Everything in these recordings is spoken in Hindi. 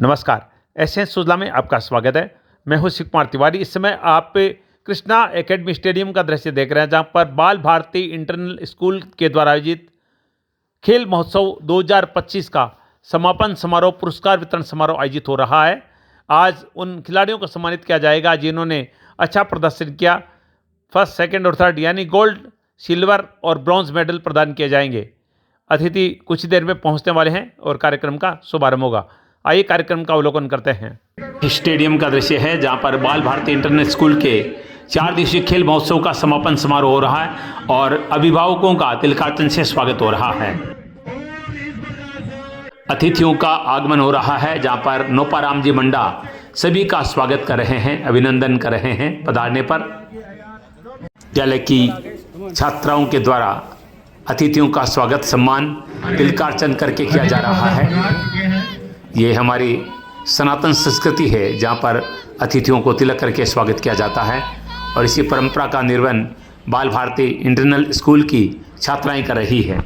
नमस्कार, एसएन सुजला में आपका स्वागत है। मैं हूं शिव कुमार तिवारी। इस समय आप कृष्णा एकेडमी स्टेडियम का दृश्य देख रहे हैं, जहां पर बाल भारती इंटरनल स्कूल के द्वारा आयोजित खेल महोत्सव 2025 का समापन समारोह, पुरस्कार वितरण समारोह आयोजित हो रहा है। आज उन खिलाड़ियों को सम्मानित किया जाएगा जिन्होंने अच्छा प्रदर्शन किया। फर्स्ट, सेकेंड और थर्ड यानी गोल्ड, सिल्वर और ब्रॉन्ज मेडल प्रदान किए जाएंगे। अतिथि कुछ देर में पहुंचने वाले हैं और कार्यक्रम का शुभारंभ होगा। आइए कार्यक्रम का अवलोकन करते हैं। स्टेडियम का दृश्य है जहां पर बाल भारती इंटरनेट स्कूल के 4 दिवसीय खेल महोत्सव का समापन समारोह हो रहा है और अभिभावकों का तिलकार्चन से स्वागत हो रहा है। अतिथियों का आगमन हो रहा है जहां पर नोपाराम जी मंडा सभी का स्वागत कर रहे हैं, अभिनंदन कर रहे हैं पधारने पर। विद्यालय की छात्राओं के द्वारा अतिथियों का स्वागत, सम्मान, तिलकार्चन करके किया जा रहा है। ये हमारी सनातन संस्कृति है जहाँ पर अतिथियों को तिलक करके स्वागत किया जाता है और इसी परंपरा का निर्वहन बाल भारती इंटरनल स्कूल की छात्राएं कर रही है।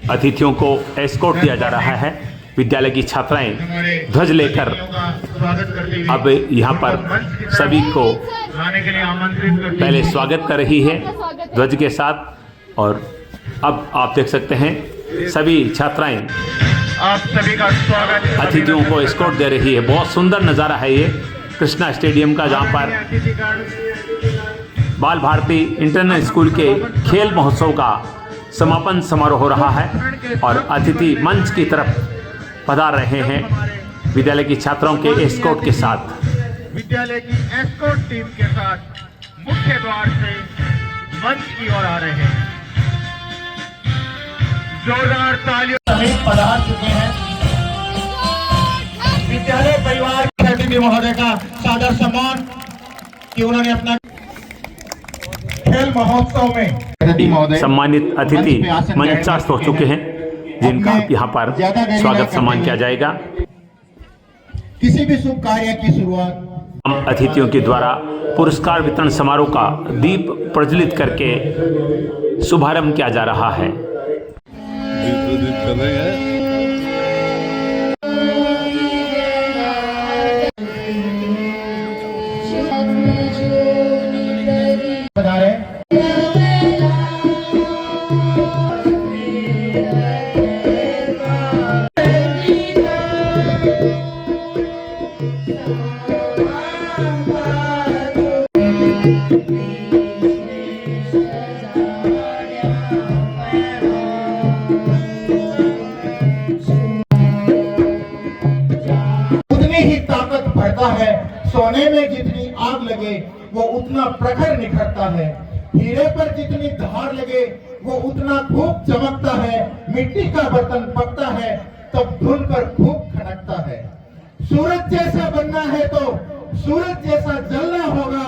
अतिथियों को एस्कॉर्ट दिया जा रहा है। विद्यालय की छात्राएं ध्वज लेकर अब यहाँ पर सभी को पहले स्वागत कर रही है ध्वज के साथ। और अब आप देख सकते हैं सभी छात्राएं आप सभी का स्वागत, अतिथियों को एस्कॉर्ट दे रही है। बहुत सुंदर नज़ारा है ये कृष्णा स्टेडियम का, जहाँ पर बाल भारती इंटरनल स्कूल के खेल महोत्सव का समापन समारोह हो रहा है और अतिथि मंच की तरफ पधार रहे हैं विद्यालय की छात्राओं के एस्कॉर्ट के साथ। विद्यालय की एस्कॉर्ट टीम के साथ मुख्य द्वार से मंच की ओर आ रहे हैं। जोरदार तालियों समेत पधार चुके हैं। विद्यालय परिवार के अतिथि महोदय का सादर सम्मान कि उन्होंने अपना खेल महोत्सव में सम्मानित अतिथि मंचास्थ हो चुके हैं, जिनका यहाँ पर स्वागत सम्मान किया जाएगा। किसी भी शुभ कार्य की शुरुआत हम अतिथियों के द्वारा पुरस्कार वितरण समारोह का दीप प्रज्वलित करके शुभारंभ किया जा रहा है। सोने में जितनी आग लगे वो उतना प्रखर निखरता है, हीरे पर जितनी धार लगे वो उतना खूब चमकता है। मिट्टी का बर्तन पकता है तब धुन पर खूब खनकता है। सूरज जैसा बनना है तो सूरज जैसा जलना होगा,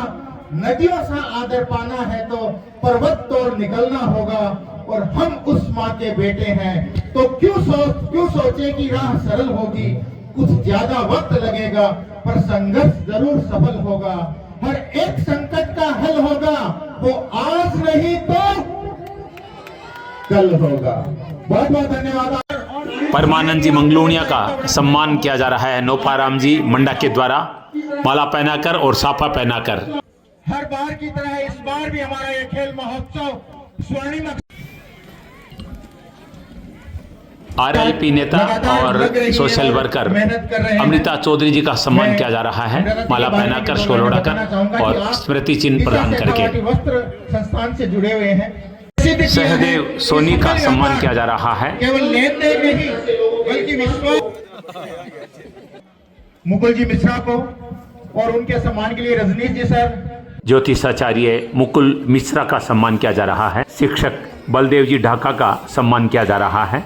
नदियों सा आदर पाना है तो पर्वत तोड़ निकलना होगा। और हम उस माँ के बेटे हैं तो क्यों सोचे कि राह सरल होगी, कुछ ज्यादा वक्त लगेगा पर संघर्ष जरूर सफल होगा। हर एक संकट का हल होगा, वो आज नहीं तो कल होगा। बहुत बहुत धन्यवाद। परमानंद जी मंगलोनिया का सम्मान किया जा रहा है नोपाराम जी मंडा के द्वारा, माला पहनाकर और साफा पहनाकर। हर बार की तरह इस बार भी हमारा ये खेल महोत्सव स्वर्णिम आरएलपी नेता और सोशल वर्कर अमृता चौधरी जी का सम्मान किया जा रहा है, माला पहनाकर, शॉल ओढ़ाकर और स्मृति चिन्ह प्रदान करके। वस्त्र संस्थान से जुड़े हुए हैं। सहदेव सोनी का सम्मान किया जा रहा है। केवल लेन देन नहीं बल्कि विश्वास। मुकुल जी मिश्रा को और उनके सम्मान के लिए रजनीश जी सर, ज्योतिषाचार्य मुकुल मिश्रा का सम्मान किया जा रहा है। शिक्षक बलदेव जी ढाका का सम्मान किया जा रहा है।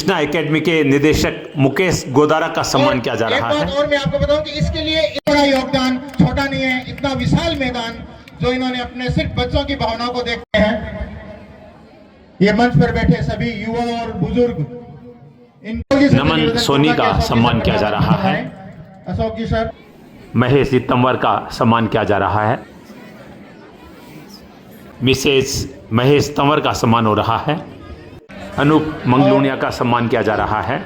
कृष्णा एकेडमी के निदेशक मुकेश गोदारा का सम्मान किया जा रहा एक है। बात और मैं आपको बताऊं कि इसके लिए बड़ा योगदान छोटा नहीं है, इतना विशाल मैदान जो इन्होंने अपने सिर्फ बच्चों की भावनाओं को देखते हैं। ये मंच पर बैठे सभी युवा और बुजुर्ग, इनको नमन सोनी का सम्मान किया जा रहा है। अशोक जी सर। महेश तंवर का सम्मान किया जा रहा है। मिसेस महेश तंवर का सम्मान हो रहा है। अनूप मंगलूनिया का सम्मान किया जा रहा है।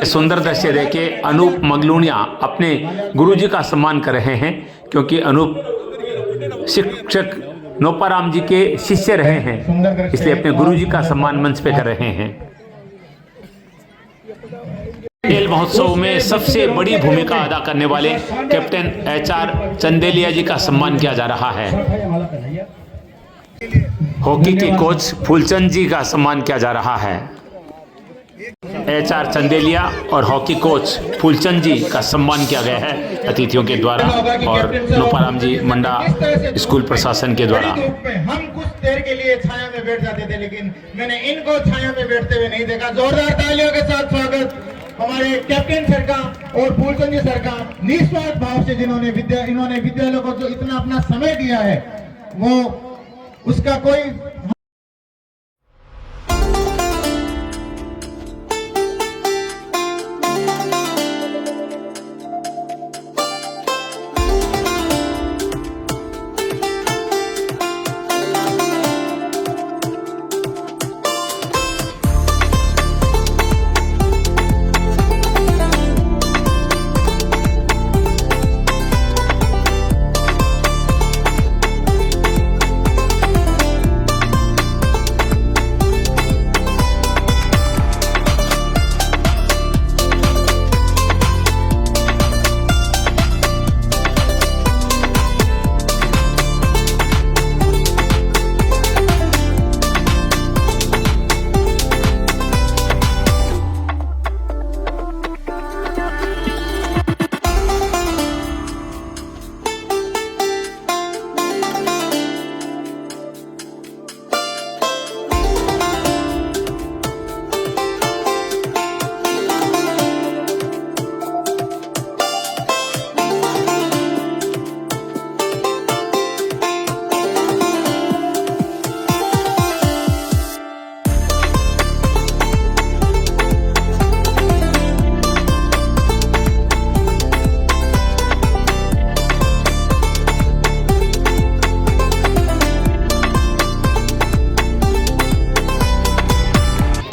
सुंदर दृश्य देखिए, अनूप मंगलूनिया अपने गुरुजी का सम्मान कर रहे हैं, क्योंकि अनूप शिक्षक नोपाराम जी के शिष्य रहे हैं, इसलिए अपने गुरुजी का सम्मान मंच पे कर रहे हैं। खेल महोत्सव में सबसे बड़ी भूमिका अदा करने वाले कैप्टन HR चंदेलिया जी का सम्मान किया जा रहा है। हॉकी के कोच फूलचंद जी का सम्मान किया जा रहा है। HR चंदेलिया और हॉकी कोच फूलचंद जी का सम्मान किया गया है अतिथियों के द्वारा और नोपाराम जी मंडा स्कूल प्रशासन के द्वारा। हम कुछ देर के लिए छाया में बैठ जाते थे, लेकिन मैंने इनको छाया में बैठते हुए नहीं देखा। जोरदार तालियों के साथ स्वागत हमारे कैप्टन सर का और फूलचंद जी सर का, निस्वार्थ भाव से जिन्होंने इन्होंने विद्यालय को जो इतना अपना समय दिया है, वो उसका कोई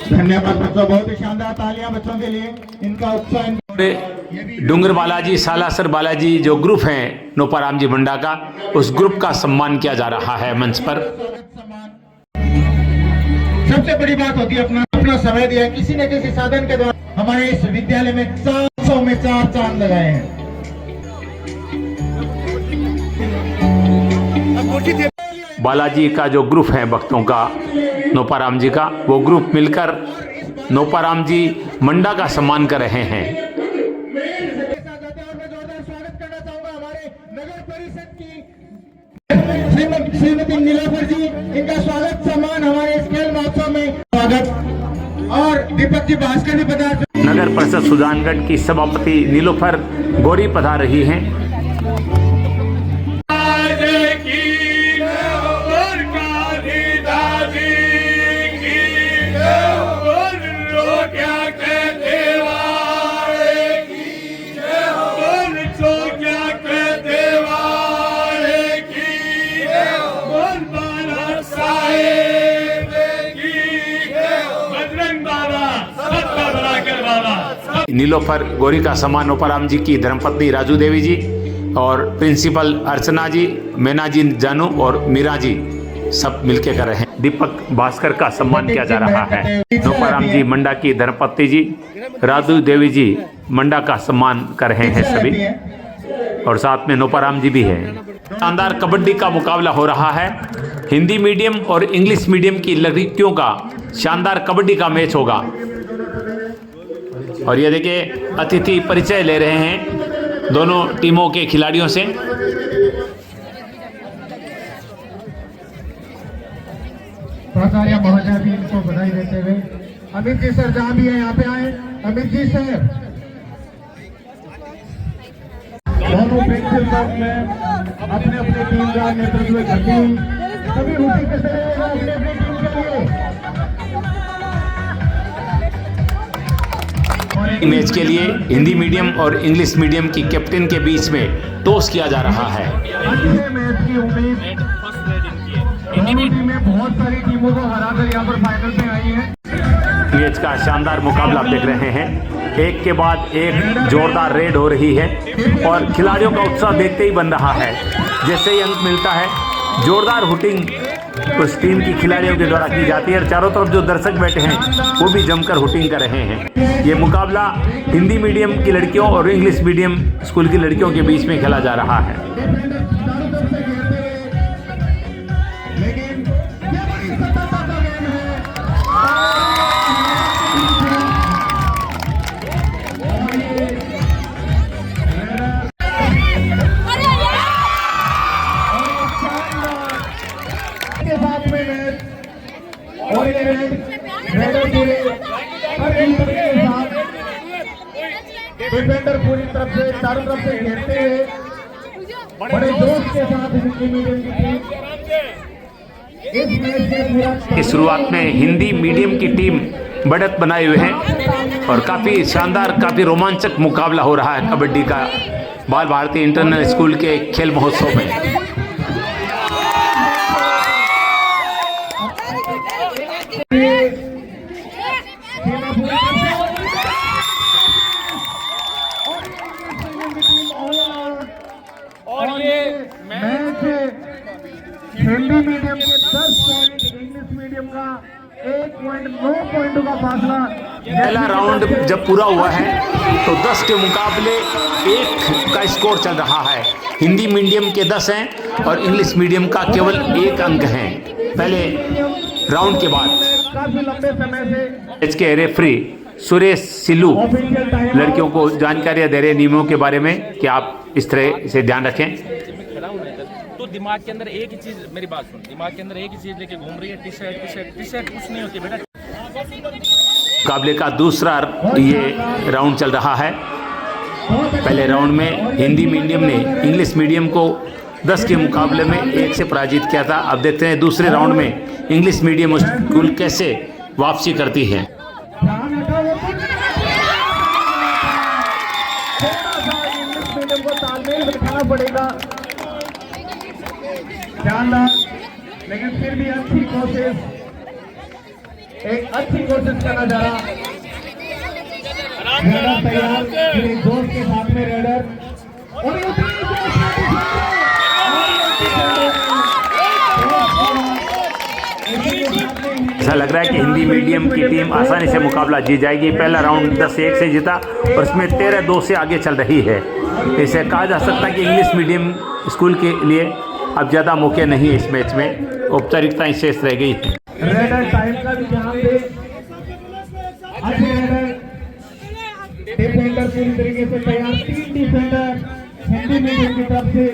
धन्यवाद बच्चों, बहुत ही शानदार तालियां बच्चों के लिए। इनका उत्साह डूंगर बालाजी सालासर बालाजी जो ग्रुप है नोपाराम जी मंडा का, उस ग्रुप का सम्मान किया जा रहा है मंच पर। सबसे बड़ी बात होती है अपना समय दिया, किसी न किसी साधन के द्वारा हमारे इस विद्यालय में 400 में 4 चांद लगाए हैं। बालाजी का जो ग्रुप है भक्तों का नोपाराम जी का, वो ग्रुप मिलकर नोपाराम जी मंडा का सम्मान कर रहे हैं। श्रीमती नीलाफर जी, इनका स्वागत सम्मान हमारे इस खेल महोत्सव में स्वागत। और दीपक जी भास्कर भी पधार। नगर परिषद सुजानगढ़ की सभापति नीलोफर गौरी पधार रही हैं। नीलोफर गौरी का सम्मान नोपाराम जी की धर्मपत्नी राजू देवी जी और प्रिंसिपल अर्चना जी, मैना जी जानू और मीरा जी सब मिलकर कर रहे हैं। दीपक भास्कर का सम्मान किया जा रहा है। नोपाराम जी मंडा की धर्मपत्नी जी राजू देवी जी मंडा का सम्मान कर रहे हैं सभी, और साथ में नोपाराम जी भी हैं। शानदार कबड्डी का मुकाबला हो रहा है। हिंदी मीडियम और इंग्लिश मीडियम की लड़कियों का शानदार कबड्डी का मैच होगा। और ये देखिए अतिथि परिचय ले रहे हैं दोनों टीमों के खिलाड़ियों से। प्राचार्य महोदय भी इनको देते हुए अमित जी सर जहाँ भी है यहाँ पे आए। अमित जी सर दोनों प्रिंसिपल में अपने अपने टीम का नेतृत्व करती हुई सभी रूटीन कैसे रहेगा अपने अपने टीम के लिए। मैच के लिए हिंदी मीडियम और इंग्लिश मीडियम की कैप्टन के बीच में टॉस किया जा रहा है। अच्छे मैच की उम्मीद दोनों टीमें बहुत सारी टीमों को हराकर यहाँ पर फाइनल में आई है। मैच का शानदार मुकाबला आप देख रहे हैं, एक के बाद एक जोरदार रेड हो रही है और खिलाड़ियों का उत्साह देखते ही बन रहा है। जैसे ही अंक मिलता है जोरदार हुटिंग उस टीम की खिलाड़ियों के द्वारा की जाती है और चारों तरफ जो दर्शक बैठे हैं वो भी जमकर हुटिंग कर रहे हैं। ये मुकाबला हिंदी मीडियम की लड़कियों और इंग्लिश मीडियम स्कूल की लड़कियों के बीच में खेला जा रहा है। डिफेंडर पूरी तरफ से चारों तरफ से घेरते हुए बड़े जोश के साथ हिंदी मीडियम की टीम इस मैच में पूरा इस शुरुआत में हिंदी मीडियम की टीम बढ़त बनाए हुए हैं और काफ़ी शानदार काफ़ी रोमांचक मुकाबला हो रहा है कबड्डी का बाल भारती इंटरनल स्कूल के खेल महोत्सव में। और ये मैच हिंदी मीडियम के 10 पॉइंट इंग्लिश मीडियम का 1.9 पॉइंटों का फासला। पहला राउंड जब पूरा हुआ है तो 10 के मुकाबले 1 का स्कोर चल रहा है। हिंदी मीडियम के 10 हैं और इंग्लिश मीडियम का केवल 1 अंक है पहले राउंड के बाद। काफी लंबे समय से मैच के रेफरी सुरेश सिल्लू लड़कियों को जानकारियां दे रहे नियमों के बारे में कि आप इस तरह से ध्यान रखें। तो दिमाग के अंदर एक ही चीज, मेरी बात सुन, दिमाग के अंदर एक ही चीज लेके घूम रही है, टी शर्ट कुछ नहीं होती बेटा। मुकाबले का दूसरा ये राउंड चल रहा है। पहले राउंड में हिंदी मीडियम ने इंग्लिश मीडियम को 10 के मुकाबले में 1 से पराजित किया था। अब देखते हैं दूसरे राउंड में इंग्लिश मीडियम स्कूल कैसे वापसी करती है। इंग्लिश मीडियम को तालमेल बिठाना पड़ेगा शानदार, लेकिन फिर भी अच्छी कोशिश करना जा रहा। रेडर तैयार, मेरे दोस्त के साथ में रेडर और ऐसा लग रहा है कि हिंदी मीडियम की टीम आसानी से मुकाबला जीत जाएगी। पहला राउंड 10-1 से जीता और इसमें 13-2 से आगे चल रही है। इसे कहा जा सकता है कि इंग्लिश मीडियम स्कूल के लिए अब ज़्यादा मौके नहीं है इस मैच में, औपचारिकताएं शेष रह गई है। रेडर टाइम का भी ध्यान दे। अच्छे रेडर डिफेंडर पूरी तरीके से तैयार, 3 डिफेंडर हिंदी मीडियम की तरफ से।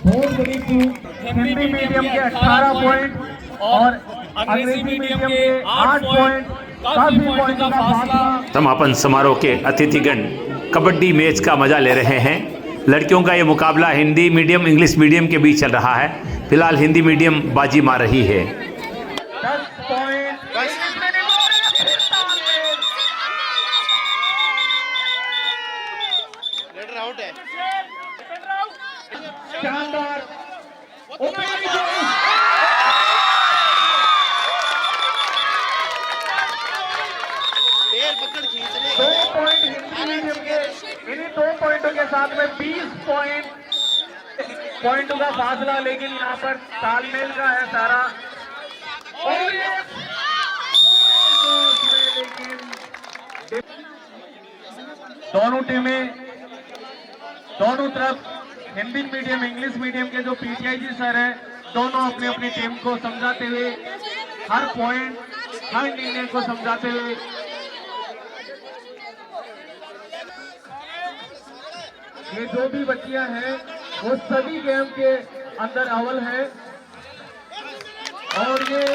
बहुत बड़ी चूक, हिंदी मीडियम के 18 पॉइंट और अंग्रेजी मीडियम के 8 पॉइंट, काफी पॉइंटों का फासला। समापन समारोह के अतिथिगण कबड्डी मैच का मजा ले रहे हैं। लड़कियों का ये मुकाबला हिंदी मीडियम इंग्लिश मीडियम के बीच चल रहा है। फिलहाल हिंदी मीडियम बाजी मार रही है। 10 पॉइंट शानदार इन्हीं 2 पॉइंटों के साथ में 20 पॉइंटों का फासला, लेकिन यहाँ पर तालमेल का है सारा। और दोनों टीमें दोनों तरफ हिंदी मीडियम इंग्लिश मीडियम के जो पीटीआई जी सर हैं, दोनों अपनी अपनी टीम को समझाते हुए, हर पॉइंट हर निर्णय को समझाते हुए ये जो भी बच्चियां हैं वो सभी गेम के अंदर अव्वल है। और ये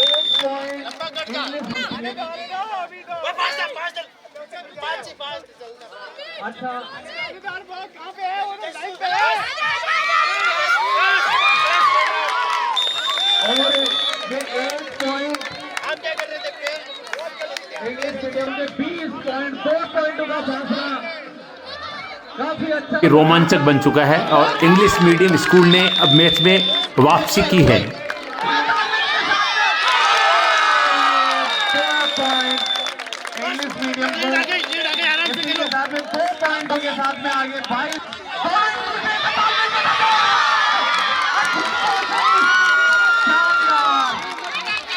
1 पॉइंट अच्छा और ये 1 पॉइंट इंग्लिश मीडियम के 20 पॉइंट 2 पॉइंटों का फासला काफी अच्छा रोमांचक बन चुका है और इंग्लिश मीडियम स्कूल ने अब मैच में वापसी की है। इंग्लिश मीडियम को इसी के साथ में 2 पॉइंटों के साथ में आगे 22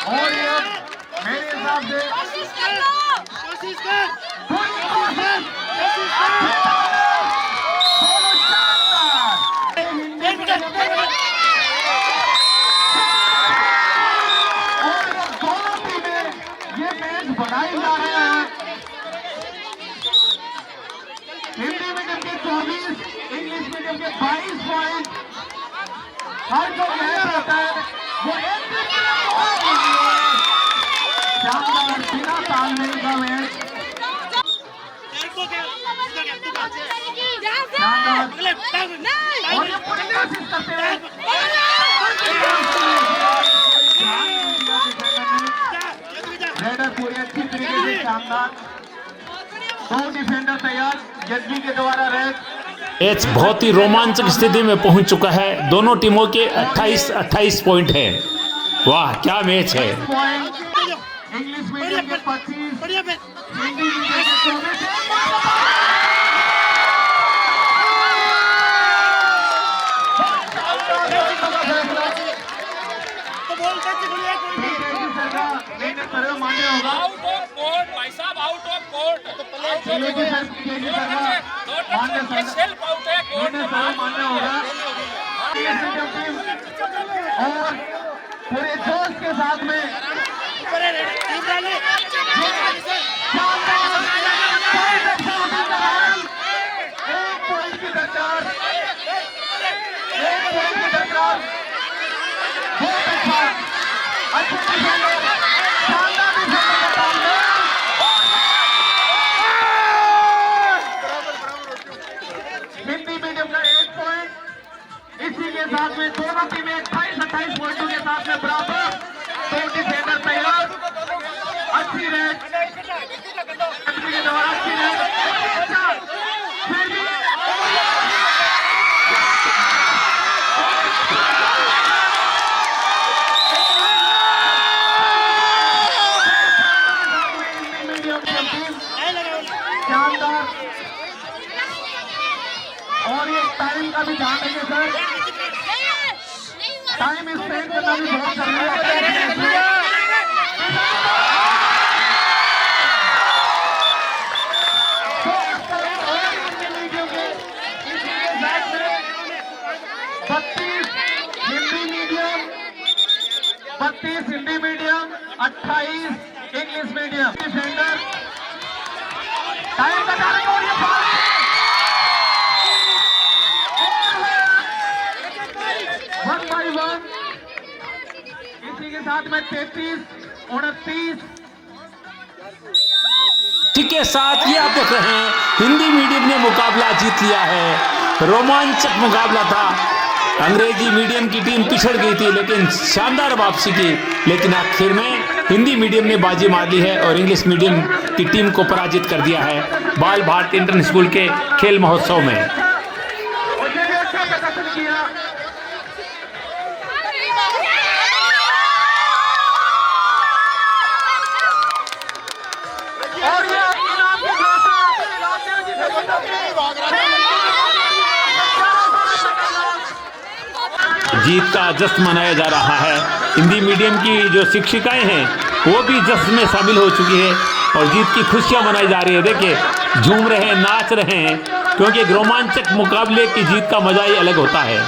और ये मेरे हिसाब से बनाई जा रहे हैं। हिंदी मीडियम के 24, इंग्लिश मीडियम के 22 पॉइंट। हर जो मैच होता है वो एक दिन के लिए बहुत होती है। शानदार बिना तालमेल का मैच। और ये पूरी कोशिश करते हैं। रेडर पूरी अच्छी तरीके से शानदार 2 डिफेंडर तैयार जग्गी के द्वारा रेड। मैच बहुत ही रोमांचक स्थिति में पहुंच चुका है। दोनों टीमों के 28-28 पॉइंट हैं। वाह क्या मैच है। पॉइंट इंग्लिश मीडियम के 25, हिंदी मीडियम के 24। मान्य होगा आउट ऑफ कोर्ट भाई साहब, out of court. Self out है कोर्ट। मान्य होगा और पूरे जोश के साथ में एक पॉइंट की टक्कर, बहुत अच्छा शानदार हिंदी मीडियम का 1 पॉइंट। इसी के साथ में दोनों टीमें 28-28 पॉइंटों के साथ में बराबर। 2 डिफेंडर तैयार। अच्छी रेड के द्वारा अच्छी रेड। फिर भी शानदार। और ये टाइम का भी ध्यान रखिए सर। टाइम स्पेंड करना भी बहुत जरूरी है। 32 Hindi medium, 28 English medium. Defender time बता रहे और ये वन बाई वन। इसी के साथ में 33, 29 के साथ ये आप देख रहे हैं हिंदी मीडियम ने मुकाबला जीत लिया है। रोमांचक मुकाबला था। अंग्रेजी मीडियम की टीम पिछड़ गई थी लेकिन शानदार वापसी की। लेकिन आखिर में हिंदी मीडियम ने बाजी मार ली है और इंग्लिश मीडियम की टीम को पराजित कर दिया है बाल भारती इंटरनेशनल स्कूल के खेल महोत्सव में। जीत का जश्न मनाया जा रहा है। हिंदी मीडियम की जो शिक्षिकाएं हैं वो भी जश्न में शामिल हो चुकी है और जीत की खुशियां मनाई जा रही है। देखिए झूम रहे हैं, नाच रहे हैं, क्योंकि एक रोमांचक मुकाबले की जीत का मजा ही अलग होता है।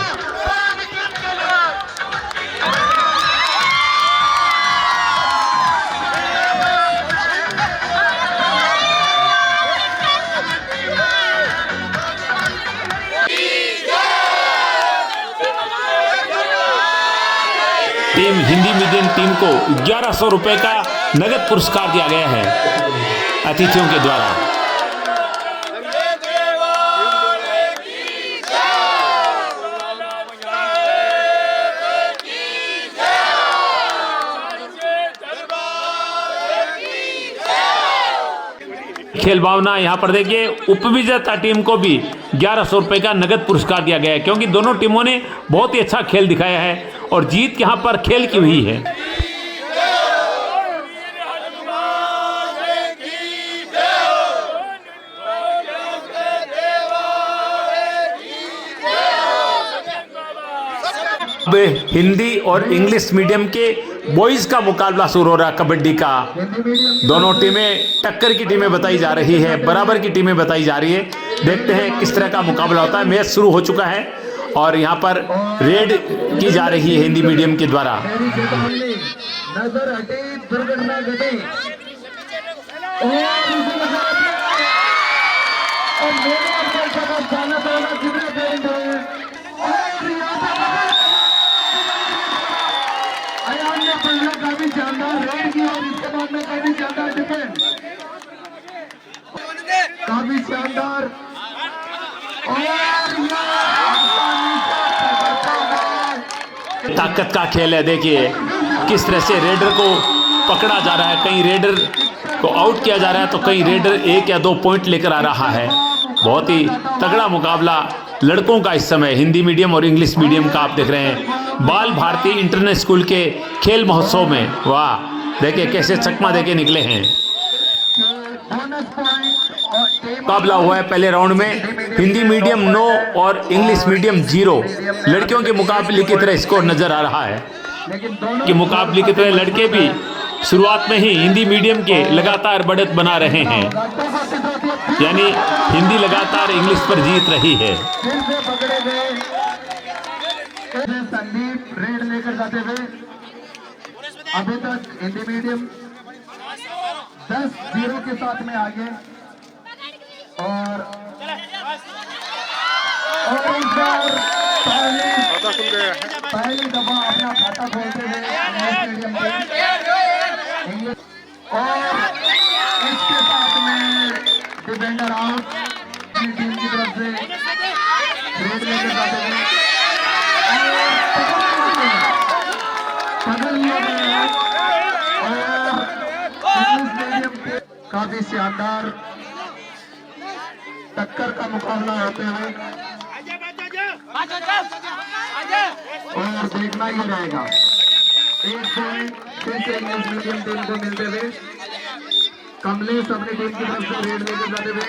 टीम हिंदी मीडियम टीम को 1100 रुपए का नगद पुरस्कार दिया गया है अतिथियों के द्वारा। खेल भावना यहाँ पर देखिए, उपविजेता टीम को भी 1100 रुपए का नगद पुरस्कार दिया गया है, क्योंकि दोनों टीमों ने बहुत ही अच्छा खेल दिखाया है और जीत यहाँ पर खेल की हुई है। अब हिंदी और इंग्लिश मीडियम के बॉयज का मुकाबला शुरू हो रहा है कबड्डी का। दोनों टीमें टक्कर की टीमें बताई जा रही है, बराबर की टीमें बताई जा रही है। देखते हैं किस तरह का मुकाबला होता है। मैच शुरू हो चुका है और यहाँ पर रेड की जा रही है हिंदी मीडियम के द्वारा। काफी शानदार रेड की और इसके बाद में काफी शानदार डिफेंस, काफी शानदार ताकत का खेल है। देखिए किस तरह से रेडर को पकड़ा जा रहा है, कहीं रेडर को आउट किया जा रहा है तो कहीं रेडर 1 या 2 पॉइंट लेकर आ रहा है। बहुत ही तगड़ा मुकाबला लड़कों का इस समय हिंदी मीडियम और इंग्लिश मीडियम का आप देख रहे हैं बाल भारती इंटरनेशनल स्कूल के खेल महोत्सव में। वाह, देखिए कैसे चकमा देके निकले हैं। मुकाबला हुआ है पहले राउंड में, हिंदी मीडियम 9 और इंग्लिश मीडियम 0। लड़कियों के मुकाबले की तरह स्कोर नजर आ रहा है कि मुकाबले की तरह लड़के भी शुरुआत में ही हिंदी मीडियम के लगातार बढ़त बना रहे हैं, यानी हिंदी लगातार इंग्लिश पर जीत रही है। संदीप रेड लेकर जाते हुए अभी तक हिंदी मीडियम 10-0 के साथ में आगे और पहली दफा अपना खाता खोलते हुए इंग्लिश मीडियम और इसके साथ में डिफेंडर आउट टीम की तरफ से रेड लेकर जाते हुए काफी शानदार टक्कर का मुकाबला होते हुए और देखना ही रहेगा। 1 पॉइंट फिर से इंग्लिश मीडियम टीम को मिलते हुए, कमलेश अपनी टीम की तरफ से रेड लेकर जाते हुए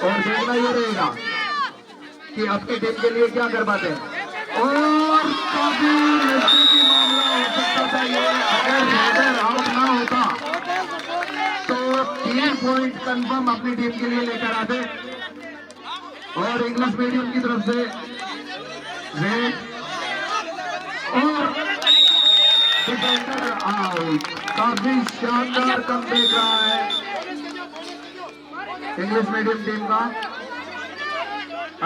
और देखना ही रहेगा कि अपनी टीम के लिए क्या कर पाते हैं। और काफी नजदीकी मामला हो सकता था ये, अगर रेडर आउट ना होता तो 3 पॉइंट कंफर्म अपनी टीम के लिए लेकर आते। और इंग्लिश मीडियम की तरफ से रेड और डिफेंडर आउट। काफी शानदार कम देख रहा है इंग्लिश मीडियम टीम का।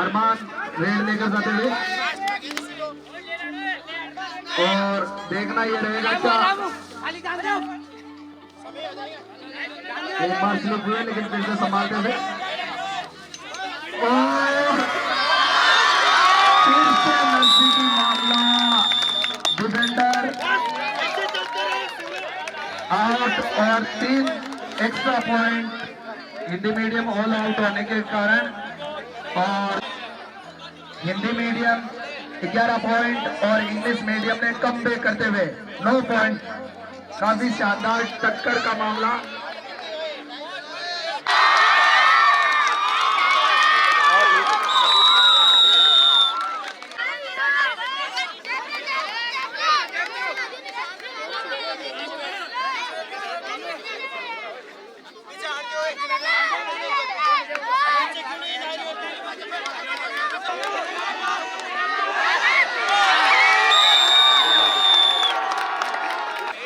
अरमान रेड लेकर जाते हुए और देखना ये रहेगा क्या एक बार स्लिप हुए लेकिन फिर से संभालते हुए और फिर से नजदीकी मामला, डिफेंडर आउट और 3 extra point Hindi medium all out होने के कारण और हिंदी मीडियम 11 पॉइंट और इंग्लिश मीडियम ने कम बैक करते हुए 9 पॉइंट। काफी शानदार टक्कर का मामला।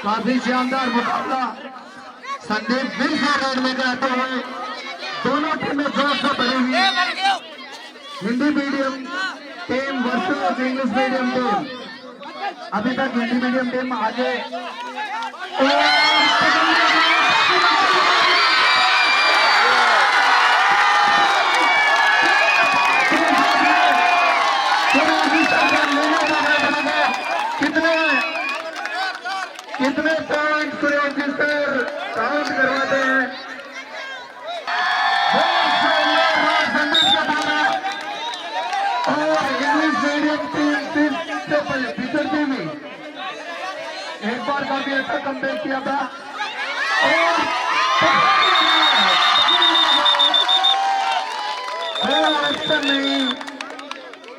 काफी शानदार मुकाबला। संदीप फिर से रेड लेकर आते हुए, दोनों टीमें जोर से भरी हुई। Hindi medium team versus English medium team. अभी तक हिंदी मीडियम टीम आगे कितने पॉइंट काउंट करवाते हैं। और इंग्लिश मीडियम टीम से पिछड़ती हुई एक बार काफी अच्छा कमबैक किया था और अक्सर नहीं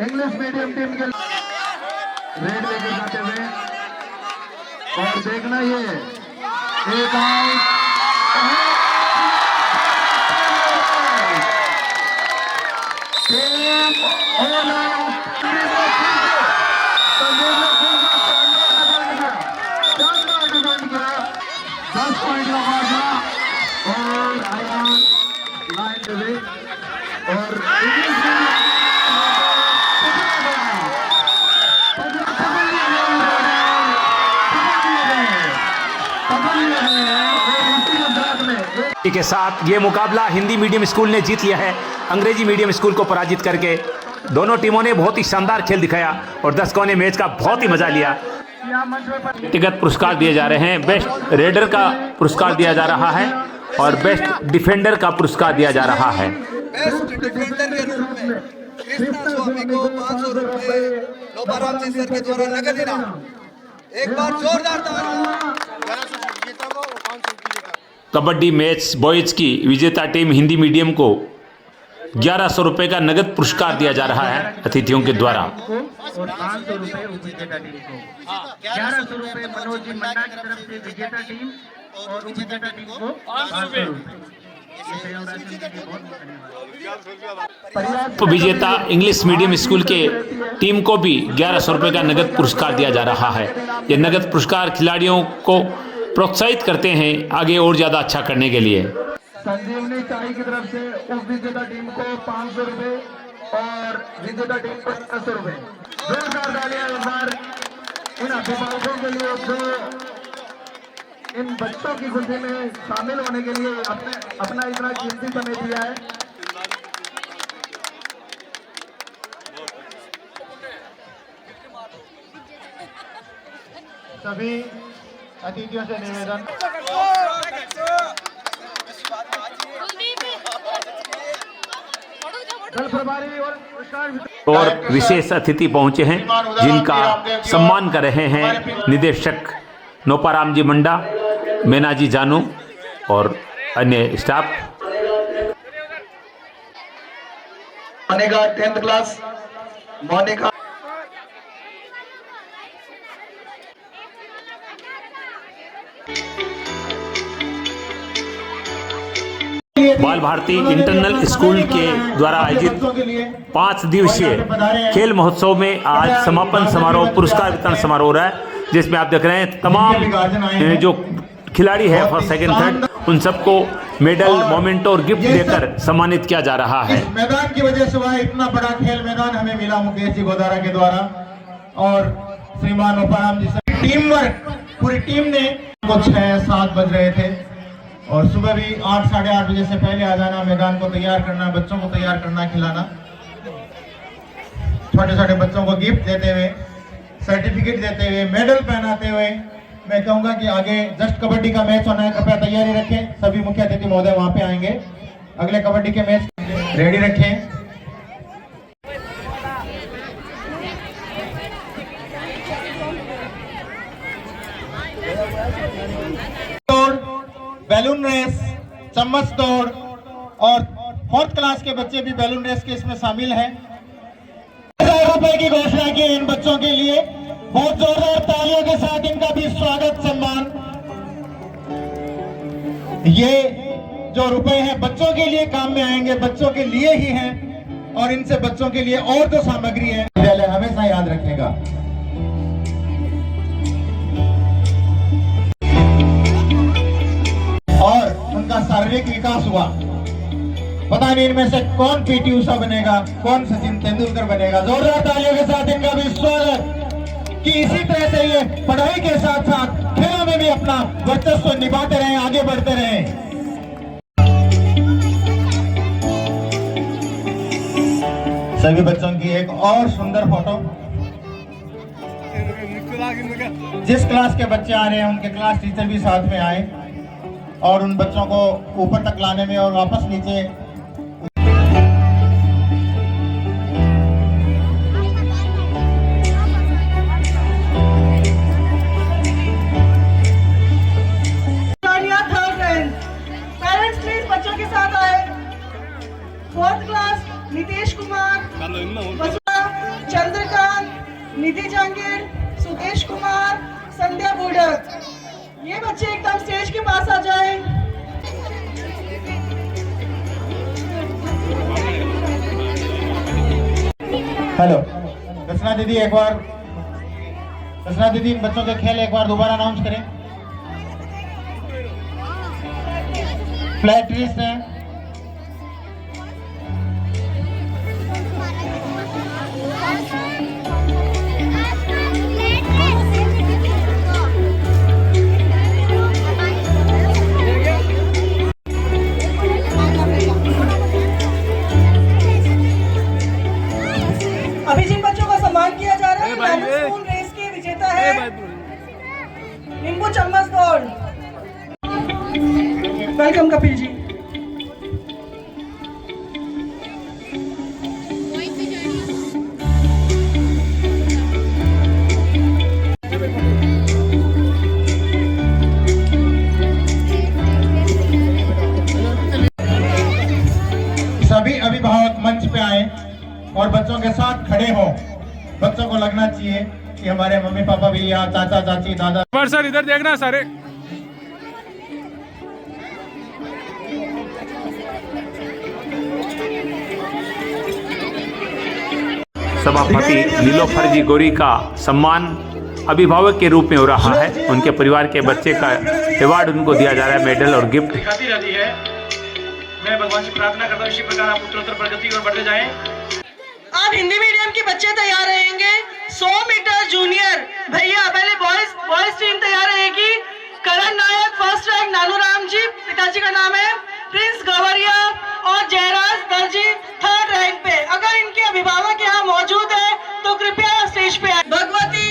इंग्लिश मीडियम टीम के रेड लेके जाते हुए। और देखना ये एक आउट ऑल आउट शानदार डिफेंड किया 10 पॉइंट का फासला और आयान लाइन पे भी और के साथ ये मुकाबला हिंदी मीडियम स्कूल ने जीत लिया है अंग्रेजी मीडियम स्कूल को पराजित करके। दोनों टीमों ने बहुत ही शानदार खेल दिखाया और दर्शकों ने मैच का बहुत ही मजा लिया। व्यक्तिगत पुरस्कार दिए जा रहे हैं। बेस्ट रेडर का पुरस्कार दिया जा रहा है और बेस्ट डिफेंडर का पुरस्कार दिया जा रहा है। बेस्ट डिफेंडर के रूप में कृष्णा स्वामी को 500 रुपए लोबाराम जी सर के द्वारा नगद इनाम। एक बार जोरदार तालियां। कबड्डी मैच बॉयज की विजेता टीम हिंदी मीडियम को 1100 रुपए का नगद पुरस्कार दिया जा रहा है अतिथियों के द्वारा। और 500 रुपए उपविजेता टीम को 1100 रुपए मनोज जी मंडा की तरफ से विजेता टीम और उपविजेता टीम को 500 रुपए। विजेता इंग्लिश मीडियम स्कूल के टीम को भी 1100 रुपए का नगद पुरस्कार दिया जा रहा है। ये नगद पुरस्कार खिलाड़ियों को प्रोत्साहित करते हैं आगे और ज्यादा अच्छा करने के लिए। संजीवनी चाई की तरफ से उप विजेता टीम को 500 रुपए और विजेता टीम को 100 रुपए। जोरदार तालियां इस बार इन अभिभावकों के लिए जो इन बच्चों की खुशी में शामिल होने के लिए अपना इतना कीमती समय दिया है। सभी अतिथियों से निवेदन और विशेष अतिथि पहुंचे हैं जिनका सम्मान कर रहे हैं निदेशक नोपाराम जी मंडा, मीना जी जानू और अन्य staff. Monika 10th class Monika बाल भारती इंटरनल स्कूल के द्वारा आयोजित 5 दिवसीय खेल महोत्सव में आज समापन समारोह पुरस्कार वितरण समारोह रहा है, जिसमें आप देख रहे हैं तमाम जो खिलाड़ी है फर्स्ट सेकंड थर्ड उन सबको मेडल मोमेंटो और गिफ्ट देकर सम्मानित किया जा रहा है। मैदान की वजह से वह इतना बड़ा खेल मैदान हमें मिला मुकेश जी गोदारा के द्वारा और श्रीमान नोपाराम जी से टीम वर्क पूरी टीम ने 6-7 बज रहे थे और सुबह भी 8-8:30 बजे से पहले आ जाना, मैदान को तैयार करना, बच्चों को तैयार करना, खिलाना, छोटे छोटे बच्चों को गिफ्ट देते हुए, सर्टिफिकेट देते हुए, मेडल पहनाते हुए मैं कहूंगा कि आगे जस्ट कबड्डी का मैच होना है, कृपया तैयारी रखें। सभी मुख्य अतिथि महोदय वहां पे आएंगे, अगले कबड्डी के मैच रेडी रखें। बैलून रेस, चम्मच दौड़ और 4th क्लास के बच्चे भी बैलून रेस के इसमें शामिल हैं। 1000 रुपए की घोषणा की इन बच्चों के लिए, बहुत जोरदार तालियों के साथ इनका भी स्वागत सम्मान। ये जो रुपए हैं बच्चों के लिए काम में आएंगे, बच्चों के लिए ही हैं और इनसे बच्चों के लिए और जो सामग्री है विद्यालय हमेशा याद रखेगा। और उनका शारीरिक विकास हुआ, पता नहीं इनमें से कौन पीटी उषा बनेगा, कौन सचिन तेंदुलकर बनेगा। जोरदार तालियों के साथ इनका भी स्वागत। कि इसी तरह से ये पढ़ाई के साथ साथ खेलों में भी अपना वर्चस्व निभाते रहें, आगे बढ़ते रहें। सभी बच्चों की एक और सुंदर फोटो। जिस क्लास के बच्चे आ रहे हैं उनके क्लास टीचर भी साथ में आए और उन बच्चों को ऊपर तक लाने में और वापस नीचे। पेरेंट्स प्लीज बच्चों के साथ आए। 4th क्लास नितेश कुमार, चंद्रकांत, निधि जहांगीर, सुदेश कुमार, संध्या बुडक, ये बच्चे एकदम स्टेज के पास आ जाए। हेलो रचना दीदी, एक बार रचना दीदी इन बच्चों के खेल एक बार दोबारा अनाउंस करें। फ्लैट लिस्ट है। अभी जिन बच्चों का सम्मान किया जा रहा है स्पून रेस के विजेता है नींबू चम्मच दौड़। वेलकम कपिल जी। सभी अभिभावक मंच पे आए और बच्चों के साथ खड़े हों। बच्चों को लगना चाहिए कि हमारे मम्मी पापा भी यहाँ, चाचा चाची, दादा। सर इधर देखना सारे। सभापति नीलोफर जी गौरी का सम्मान अभिभावक के रूप में हो रहा है। उनके परिवार के बच्चे का अवार्ड उनको दिया जा रहा है, मेडल और गिफ्ट दिखाती रहती है। मैं भगवान से प्रार्थना करता हूँ इसी प्रकार आप उत्तरोत्तर प्रगति और बढ़ते जाएं। आप हिंदी मीडियम के बच्चे तैयार रहेंगे। 100 मीटर जूनियर भैया पहले बॉयज टीम तैयार रहेगी। करण नायक फर्स्ट रैंक, नानू राम जी पिताजी का नाम है, प्रिंस गवरिया और जयराज दर्जी 3rd रैंक पे। अगर इनके अभिभावक यहाँ मौजूद है तो कृपया स्टेज पे आए। भगवती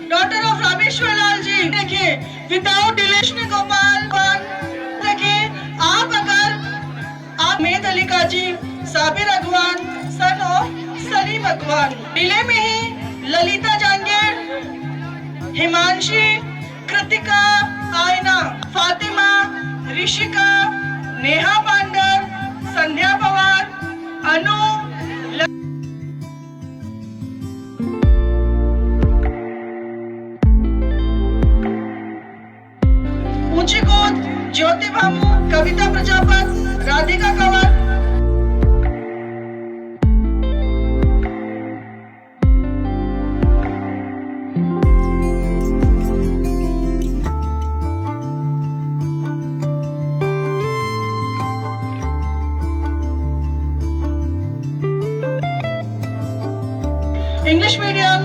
डॉटर ऑफ रामेश्वर लाल जी देखिए, विदाउट डिलेश गोपाल देखिए। आप मेद अलीका जी, साबिर अगवान सन ऑफ सलीम अगवान। डिले में ही ललिता जहांगीर, हिमांशी, कृतिका, आयना, फातिमा, ऋषिका, नेहा पांडर, संध्या पवार, अनु, ऊंची कूद ज्योति भामू, कविता प्रजापत, राधिका कंवर। इंग्लिश मीडियम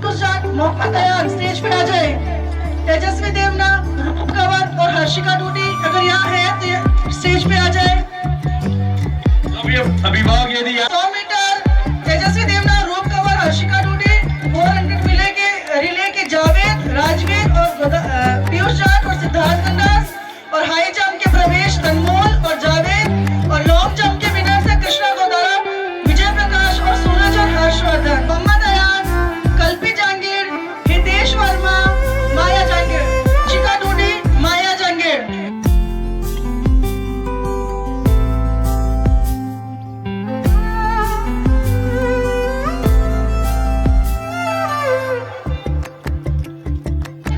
कुछ मौका तैयार, स्टेज पे आ जाए। तेजस्वी देवना, रूप कंवर और हर्षिका डूडी अगर यहाँ है तो स्टेज पे आ जाए। अभिभावक यदि 100 मीटर तेजस्वी देवना, रूप कंवर, हर्षिका डूडी। 400 रिले के जावेद, राजवीर और पीयूष जाट और सिद्धार्थ गन्नास। और हाई जंप के प्रवेश अनमोल और जावेद। और लॉन्ग जंप के विनर से कृष्णा गोदारा, विजय प्रकाश और सूरज और हर्षवर्धन। मोहम्मद अयान, कल्पी जहांगीर, हितेश वर्मा, माया जहांगीर, चिका डूडी, माया जहांगीर।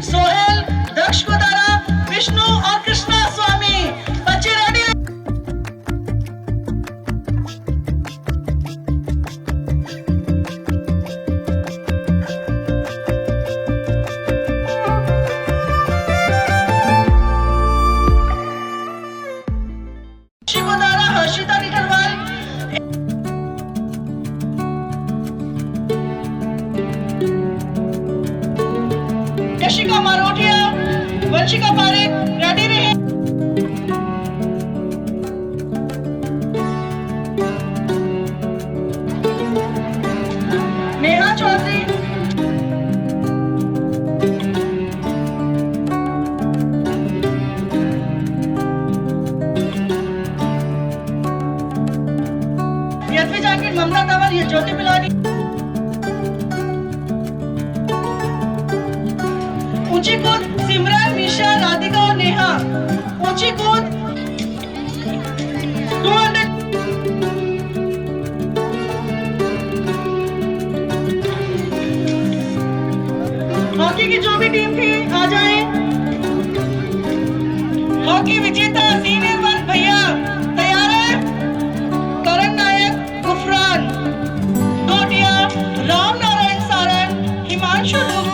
सोहेल, दक्ष गोदारा, विष्णु और कृष्णा स्वामी। बच्चे रेडी? गोदारा, हर्षिता निठरवाल। वंशिका पारेख रेडी रहे। नेहा चौधरी, यशवी जाकिर, ममता तंवर, ये ज्योति पिलानी। ऊंची कूद सिमरन, निशा, राधिका और नेहा। ऊंची कूद 200। हॉकी की जो भी टीम थी आ जाए। हॉकी विजेता सीनियर वर्ग भैया तैयार है। करण नायक गुफरान, डोटिया, राम नारायण सारण, हिमांशु दुबे।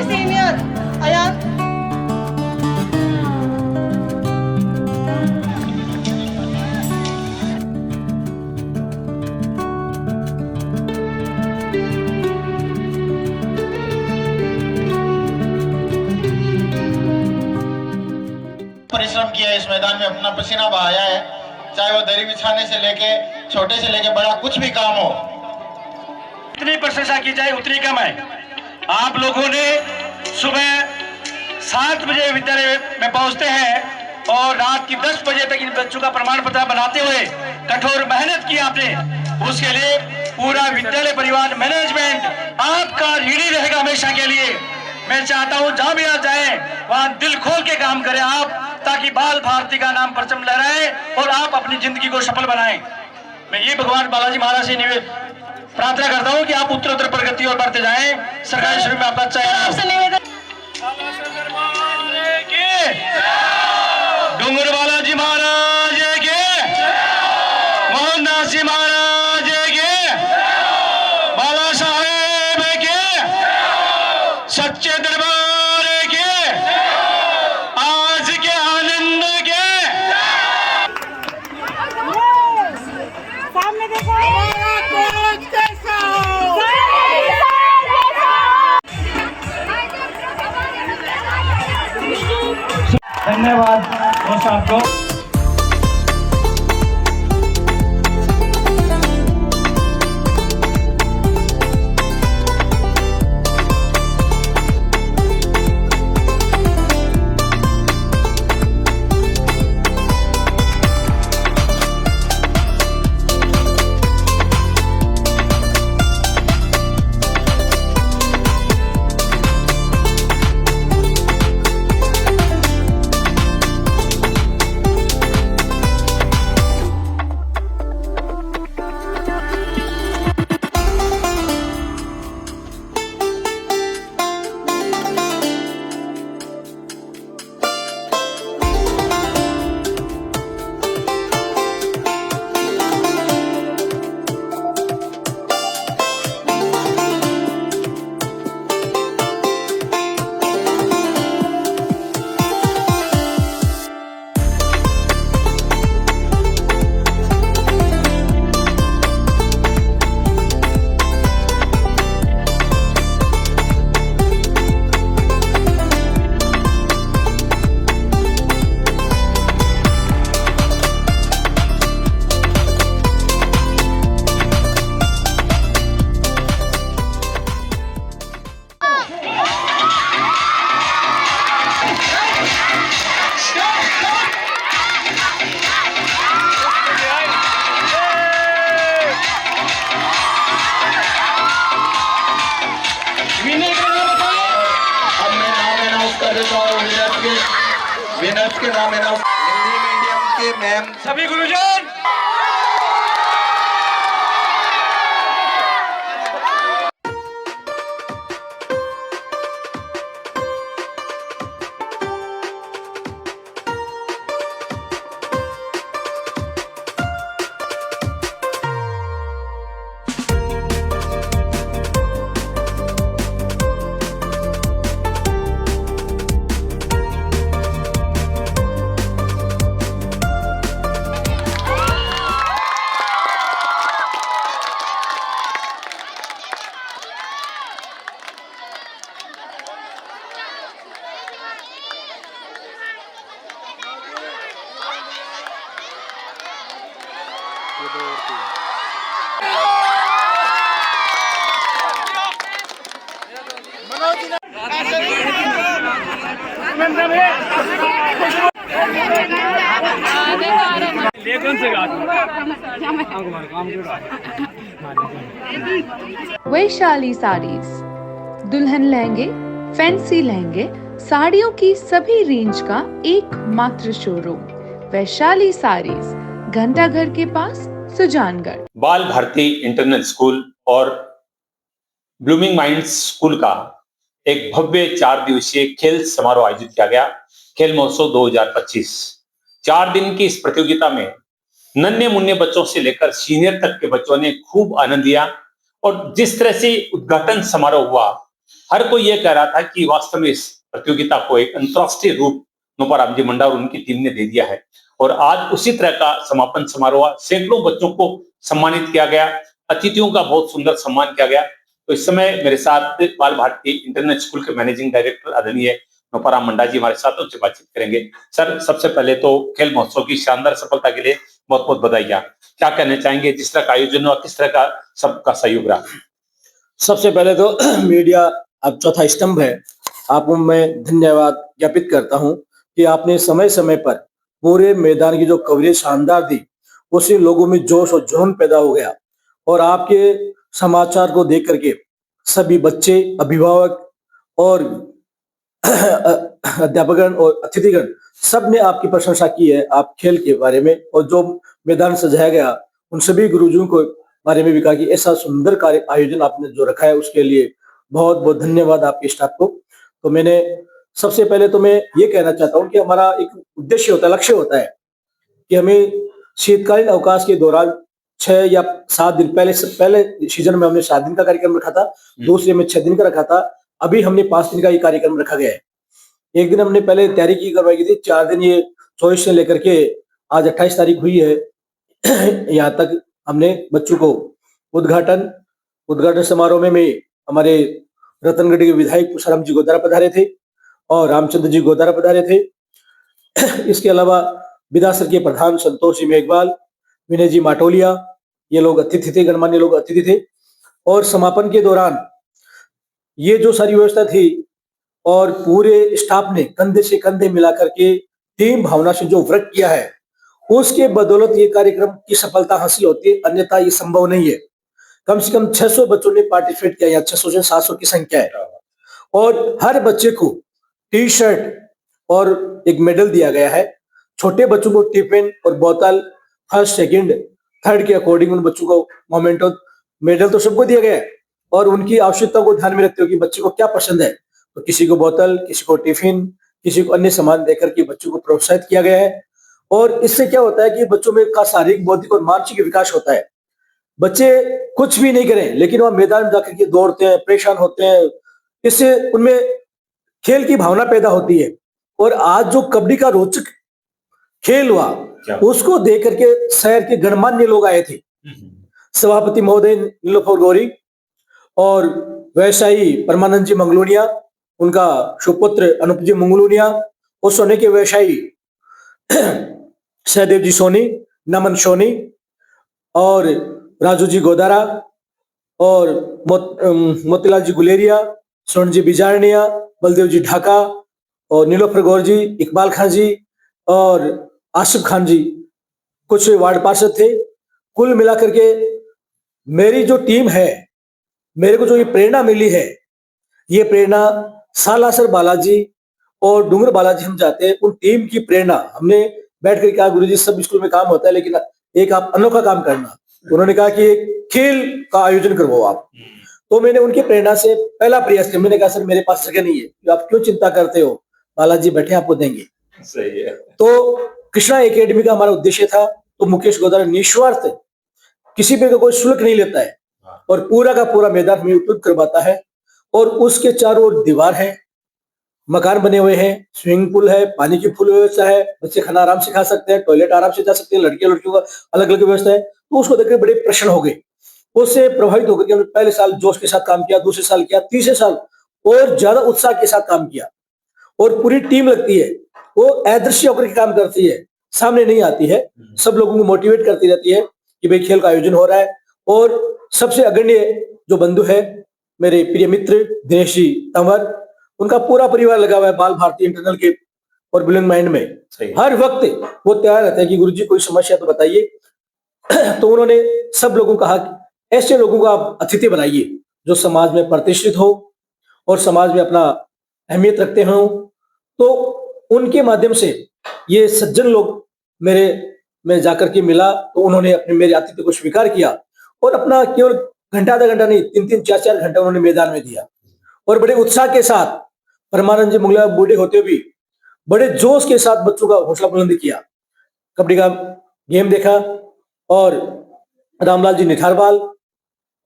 सीनियर अयान, परिश्रम किया, इस मैदान में अपना पसीना बहाया है, चाहे वो दरी बिछाने से लेके छोटे से लेके बड़ा कुछ भी काम हो। जितनी प्रशंसा की जाए उतनी कम है। आप लोगों ने सुबह 7 बजे विद्यालय में पहुंचते हैं और रात की 10 बजे तक इन बच्चों का प्रमाण पत्र बनाते हुए कठोर मेहनत की आपने। उसके लिए पूरा विद्यालय परिवार मैनेजमेंट आपका ऋणी रहेगा हमेशा के लिए। मैं चाहता हूं जहां भी आप जाएं वहां दिल खोल के काम करें आप, ताकि बाल भारती का नाम परचम लहराए और आप अपनी जिंदगी को सफल बनाएं। मैं ये भगवान बालाजी महाराज से प्रार्थना करता हूं कि आप उत्तर प्रगति और बढ़ते जाएं। सरकारी स्कूल में आपका चयन। डूंगर बालाजी महाराज के, मोहनदास जी महाराज के, बाला साहेब के, सच्चे दरबार के, आज के आनंद के। सामने देखो, धन्यवाद दोस्त आपको। विनर्स के नाम है ना हिंदी मीडियम के मैम सभी गुरुजन वैशाली साड़ीज, दुल्हन लहंगे, फैंसी लहंगे, साड़ियों की सभी रेंज का एकमात्र शोरूम वैशाली साड़ीज, घंटाघर के पास, सुजानगढ़। बाल भारती इंटरनेशनल स्कूल और ब्लूमिंग माइंड्स स्कूल का एक भव्य 4 दिवसीय खेल समारोह आयोजित किया गया। खेल महोत्सव 2025 4 दिन की इस प्रतियोगिता में नन्हे मुन्ने बच्चों से लेकर सीनियर तक के बच्चों ने खूब आनंद लिया और जिस तरह से उद्घाटन समारोह हुआ, हर कोई यह कह रहा था कि वास्तव में इस प्रतियोगिता को एक अंतर्राष्ट्रीय रूप नोपाराम जी मंडा और उनकी टीम ने दे दिया है। और आज उसी तरह का समापन समारोह, सैकड़ों बच्चों को सम्मानित किया गया, अतिथियों का बहुत सुंदर सम्मान किया गया। तो इस समय मेरे साथ बाल भारती इंटरनेशनल स्कूल के मैनेजिंग डायरेक्टर आदरणीय नोपाराम मंडा जी हमारे साथ, उनसे बातचीत करेंगे। सर, सबसे पहले तो खेल महोत्सव की शानदार सफलता के लिए बहुत बहुत बधाइयां। क्या कहना चाहेंगे, जिस तरह का आयोजन हुआ, किस तरह का सबका सहयोग रहा? सबसे पहले तो मीडिया अब चौथा स्तंभ है, आपको मैं धन्यवाद ज्ञापित करता हूं कि आपने समय समय पर पूरे मैदान की जो कवरेज शानदार दी, उससे लोगों में जोश और जुनून पैदा हो गया और आपके समाचार को देख करके सभी बच्चे, अभिभावक और अध्यापकगण और अतिथिगण सब ने आपकी प्रशंसा की है आप खेल के बारे में। और जो मैदान सजाया गया, उन सभी गुरुजों को बारे में भी कहा कि ऐसा सुंदर कार्य आयोजन आपने जो रखा है, उसके लिए बहुत बहुत धन्यवाद आपके स्टाफ को। तो मैंने सबसे पहले तो मैं ये कहना चाहता हूँ कि हमारा एक उद्देश्य होता है, लक्ष्य होता है कि हमें शीतकालीन अवकाश के दौरान 6 या 7 दिन पहले सीजन में हमने 7 दिन का कार्यक्रम रखा था, दूसरे में 6 दिन का रखा था, अभी हमने 5 दिन का ये कार्यक्रम रखा गया है। एक दिन हमने पहले तैयारी की करवाई गई थी, 4 दिन ये 24 से लेकर के आज 28 तारीख हुई है यहाँ तक हमने बच्चों को उद्घाटन समारोह में हमारे रतनगढ़ के विधायक पुष्पाराम जी गोदारा पधारे थे और रामचंद्र जी गोदारा पधारे थे। इसके अलावा विधासर के प्रधान संतोष जी मेघवाल, विनय जी माटोलिया, ये लोग अतिथि थे, गणमान्य लोग अतिथि थे। और समापन के दौरान ये जो सारी व्यवस्था थी और पूरे स्टाफ ने कंधे से कंधे मिलाकर के टीम भावना से जो वर्क किया है, उसके बदौलत ये कार्यक्रम की सफलता हासिल होती है, अन्यथा ये संभव नहीं है। कम से कम 600 बच्चों ने पार्टिसिपेट किया, या 600 से 700 की संख्या है और हर बच्चे को टी शर्ट और एक मेडल दिया गया है। छोटे बच्चों को टिफिन और बोतल, फर्स्ट सेकंड थर्ड के अकॉर्डिंग उन बच्चों को मोमेंटो, मेडल तो सबको दिया गया है और उनकी आवश्यकता को ध्यान में रखते हुए कि बच्चे को क्या पसंद है, तो किसी को बोतल, किसी को टिफिन, किसी को अन्य सामान देकर के बच्चों को प्रोत्साहित किया गया है। और इससे क्या होता है कि बच्चों में का शारीरिक, बौद्धिक और मानसिक विकास होता है। बच्चे कुछ भी नहीं करें लेकिन वह मैदान में जाकर के दौड़ते हैं, परेशान होते हैं, इससे उनमें खेल की भावना पैदा होती है। और आज जो कबड्डी का रोचक खेल हुआ, उसको देख करके शहर के गणमान्य लोग आए थे, सभापति महोदय नीलोफर गौरी और व्यवसायी परमानंद जी मंगलोनिया, उनका सुपुत्र अनूप जी मंगलोनिया और सोने के व्यवसायी सहदेव जी सोनी, नमन सोनी और राजू जी गोदारा और मोतीलाल जी गुलेरिया, स्वर्ण जी बिजारनिया, बलदेव जी ढाका और नीलोफर गौर जी, इकबाल खान जी और आसिफ खान जी कुछ वार्ड पार्षद थे। कुल मिलाकर के मेरी जो टीम है, मेरे को जो ये प्रेरणा मिली है, ये प्रेरणा सालासर बालाजी और डूंगर बालाजी हम जाते हैं, उन टीम की प्रेरणा हमने बैठ कर कहा, गुरुजी सब स्कूल में काम होता है लेकिन एक आप अनोखा काम करना। उन्होंने कहा कि एक खेल का आयोजन करवाओ आप। तो मैंने उनकी प्रेरणा से पहला प्रयास किया। मैंने कहा सर मेरे पास जगह नहीं है, तो आप क्यों चिंता करते हो, बालाजी बैठे आपको देंगे। सही है। तो कृष्णा एकेडमी का हमारा उद्देश्य था, तो मुकेश गोदारा निस्वार्थ किसी पे कोई शुल्क नहीं लेता है और पूरा का पूरा मैदान हमें उपलब्ध करवाता है। और उसके चारों ओर दीवार है, मकान बने हुए हैं, स्विमिंग पूल है, पानी की फुल व्यवस्था है, बच्चे खाना आराम से खा सकते हैं, टॉयलेट आराम से जा सकते हैं, लड़के लड़कियों का अलग अलग व्यवस्था है। तो उसको देखकर बड़े प्रसन्न हो गए, उससे प्रभावित होकर के हमने पहले साल जोश के साथ काम किया, दूसरे साल किया, तीसरे साल और ज्यादा उत्साह के साथ काम किया। और पूरी टीम लगती है, वो अदृश्य होकर के काम करती है, सामने नहीं आती है, सब लोगों को मोटिवेट करती रहती है कि भाई खेल का आयोजन हो रहा है। और सबसे अग्रणी जो बंधु है मेरे प्रिय मित्र दिनेश जी तंवर, उनका पूरा परिवार लगा हुआ है बाल भारती इंटरनल के और ब्रिलियंट माइंड में। हर वक्त वो तैयार रहते हैं कि गुरुजी कोई समस्या तो बताइए। तो उन्होंने सब लोगों को कहा कि ऐसे लोगों को आप अतिथि बनाइए जो समाज में प्रतिष्ठित हो और समाज में अपना अहमियत रखते हो। तो उनके माध्यम से ये सज्जन लोग मैं जाकर के मिला, तो उन्होंने अपने मेरे आतिथ्य को स्वीकार किया और अपना केवल घंटा आधा घंटा नहीं 3-3 4-4 घंटा उन्होंने मैदान में दिया और बड़े उत्साह के साथ परमानंद जी मुगला बूढ़े होते हुए भी बड़े जोश के साथ बच्चों का हौसला बुलंद किया। कबड्डी का गेम देखा और रामलाल जी निठारवाल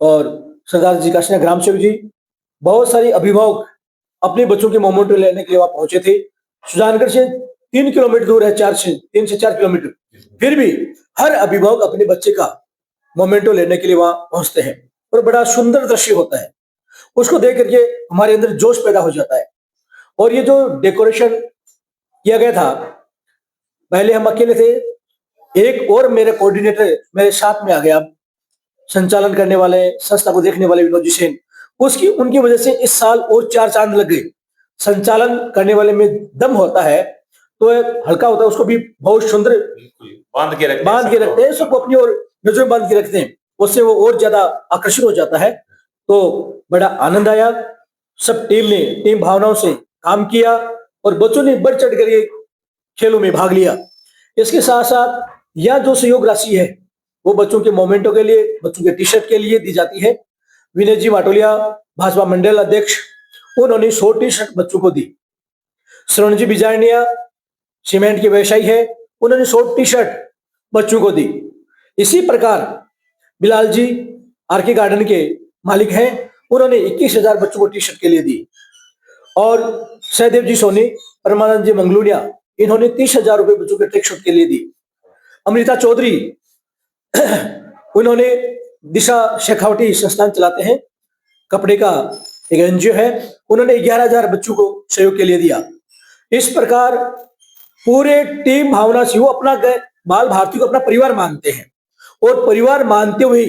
और सरदार जी काशीनाथ ग्राम सेवक जी, बहुत सारे अभिभावक अपने बच्चों के मोमेंटो लेने के लिए वहां पहुंचे थे। सुजानगढ़ से 3 किलोमीटर दूर है, 3 से 4 किलोमीटर, फिर भी हर अभिभावक अपने बच्चे का मोमेंटो लेने के लिए वहां पहुंचते हैं और बड़ा सुंदर दृश्य होता है। उसको देख करके हमारे अंदर जोश पैदा हो जाता है। और ये जो डेकोरेशन किया गया था, पहले हम अकेले थे, एक और मेरे कोऑर्डिनेटर मेरे साथ में आ गया, संचालन करने वाले, संस्था को देखने वाले विनोद जी सेन, उनकी वजह से इस साल और 4 चांद लग गए। संचालन करने वाले में दम होता है तो हल्का होता है, उसको भी बहुत सुंदर बांध के रखते हैं, सबको अपनी ओर नजर बांध के रखते हैं, उससे वो और ज्यादा आकर्षित हो जाता है। तो बड़ा आनंद आया। सब टीम भावनाओं से काम किया और बच्चों ने बढ़ चढ़ कर ये खेलों में भाग लिया। इसके साथ साथ यह जो सहयोग राशि है वो बच्चों के मोमेंटो के लिए, बच्चों के टी शर्ट के लिए दी जाती है। विनय जी माटोलिया भाजपा मंडल अध्यक्ष, उन्होंने 100 टी शर्ट बच्चों को दी। श्रवण जी बिजारनिया सीमेंट के व्यवसायी है, उन्होंने 100 टी शर्ट बच्चों को दी। इसी प्रकार बिलाल जी आरके गार्डन के मालिक हैं, उन्होंने 21,000 बच्चों को टी शर्ट के लिए दी। और सहदेव जी सोनी, परमानंद जी मंगलूरिया, इन्होंने 30,000 रुपए बच्चों के ट्रैक सूट के लिए दी। अमृता चौधरी उन्होंने दिशा शेखावटी संस्थान चलाते हैं, कपड़े का एक एनजीओ है, उन्होंने 11,000 बच्चों को सहयोग के लिए दिया। इस प्रकार पूरे टीम भावना से वो अपना बाल भारती को अपना परिवार मानते हैं और परिवार मानते हुए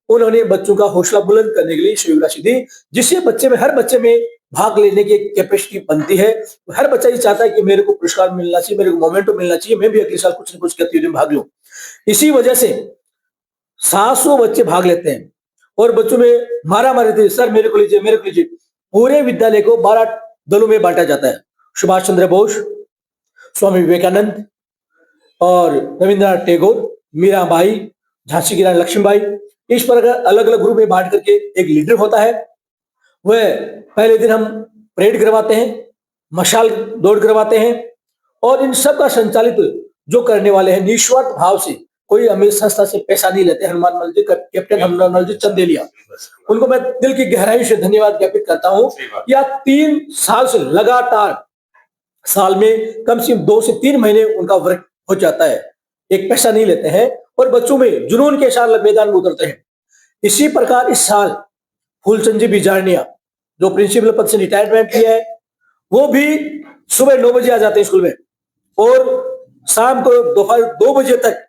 उन्होंने बच्चों का हौसला बुलंद करने के लिए सहयोग राशि दी, जिससे हर बच्चे में भाग लेने की कैपेसिटी बनती है। हर बच्चा ये चाहता है कि मेरे को पुरस्कार मिलना चाहिए, मेरे को मोमेंटो मिलना चाहिए, मैं भी अगले साल कुछ न कुछ गतिविधि में भाग लूं। इसी वजह से 700 बच्चे भाग लेते हैं और बच्चों में मारा मारी थी, सर मेरे को लीजिए, मेरे को लीजिए। पूरे विद्यालय को 12 दलों में बांटा जाता है। सुभाष चंद्र बोस, स्वामी विवेकानंद और रविंद्रनाथ टैगोर, मीराबाई, झांसी की रानी लक्ष्मीबाई, इस प्रकार अलग अलग ग्रुप में बांट करके एक लीडर होता है। वह पहले दिन हम परेड करवाते हैं, मशाल दौड़ करवाते हैं और इन सब का संचालित जो करने वाले हैं निस्वार्थ भाव से, कोई हमें संस्था से पैसा नहीं लेते। हनुमान मल जी, कैप्टन हनुमान जी चंदेलिया, उनको मैं दिल की गहराई से धन्यवाद ज्ञापित करता हूँ। या 3 साल से लगातार साल में कम से कम 2 से 3 महीने उनका वर्क हो जाता है, एक पैसा नहीं लेते हैं और बच्चों में जुनून के साथ मैदान में उतरते हैं। इसी प्रकार इस साल फूलचंद जी बिजारनिया जो प्रिंसिपल पद से रिटायरमेंट किया है, वो भी सुबह 9 बजे आ जाते हैं स्कूल में और शाम को दोपहर 2 बजे तक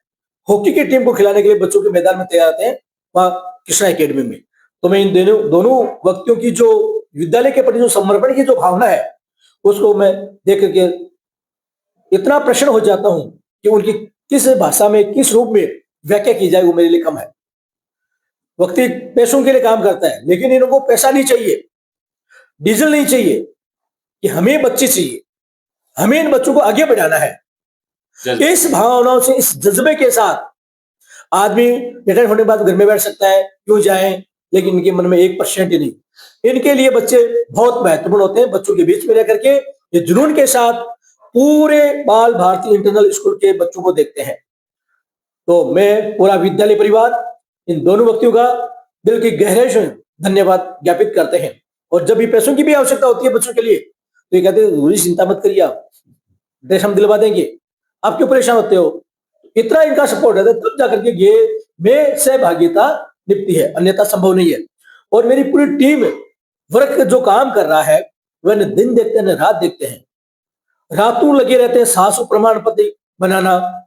हॉकी की टीम को खिलाने के लिए बच्चों के मैदान में तैयार रहते हैं वहां कृष्णा एकेडमी में। तो मैं इन दोनों व्यक्तियों की जो विद्यालय के प्रति जो समर्पण की जो भावना है उसको मैं देख करके इतना प्रसन्न हो जाता हूं कि उनकी किस भाषा में, किस रूप में व्याख्या की जाए वो मेरे लिए कम है। व्यक्ति पैसों के लिए काम करता है, लेकिन इन लोगों को पैसा नहीं चाहिए, डीजल नहीं चाहिए, कि हमें बच्चे चाहिए, हमें इन बच्चों को आगे बढ़ाना है। इस भावनाओं से, इस जज्बे के साथ आदमी रिटायर होने के बाद घर में बैठ सकता है, क्यों जाए, लेकिन इनके मन में 1% ही नहीं। इनके लिए बच्चे बहुत महत्वपूर्ण होते हैं। बच्चों के बीच में रह करके ये जुनून के साथ पूरे बाल भारती इंटरनल स्कूल के बच्चों को देखते हैं। तो मैं पूरा विद्यालय परिवार इन दोनों व्यक्तियों का दिल की गहराई से धन्यवाद ज्ञापित करते हैं। और जब भी पैसों की भी आवश्यकता होती है बच्चों के लिए तो ये कहते हैं चिंता मत करिए, आप ड्रेस हम दिलवा देंगे, आप क्यों परेशान होते हो। इतना इनका सपोर्ट है तब जाकर के ये में सहभागिता निपटी है, अन्यथा संभव नहीं है। और मेरी पूरी टीम वर्क जो काम कर रहा है वह न दिन देखते हैं न रात देखते हैं, रातों लगे रहते हैं 700 प्रमाण पत्र बनाना,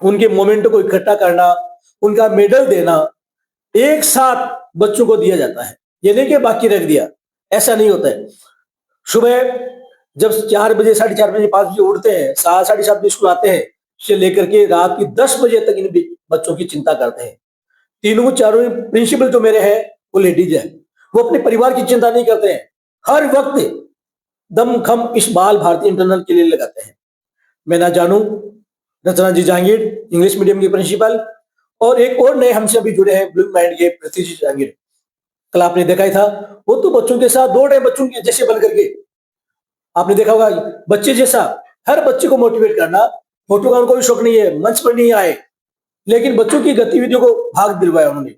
उनके मोमेंटों को इकट्ठा करना, उनका मेडल देना, एक साथ बच्चों को दिया जाता है। ये नहीं कि बाकी रख दिया, ऐसा नहीं होता है। सुबह जब 4 बजे, 4:30 बजे, 5 बजे उठते हैं, 7, 7:30 बजे स्कूल आते हैं, से लेकर के रात की 10 बजे तक इन बच्चों की चिंता करते हैं। तीनों चारों प्रिंसिपल जो मेरे हैं वो लेडीज है, वो अपने परिवार की चिंता नहीं करते हैं, हर वक्त दम खम इस बाल भारती इंटरनल के लिए लगाते हैं। मैं ना जानू रचना जी जहांगीर, इंग्लिश मीडियम की प्रिंसिपल, और एक और नए हमसे अभी जुड़े हैं ब्लू माइंड के पृथ्वी जी जहांगीर। कल आपने देखा ही था, वो तो बच्चों के साथ दौड़ रहे, बच्चों के जैसे बन करके, आपने देखा होगा बच्चे जैसा, हर बच्चे को मोटिवेट करना। फोटो का उनको भी शौक नहीं है, मंच पर नहीं आए, लेकिन बच्चों की गतिविधियों को भाग दिलवाया उन्होंने।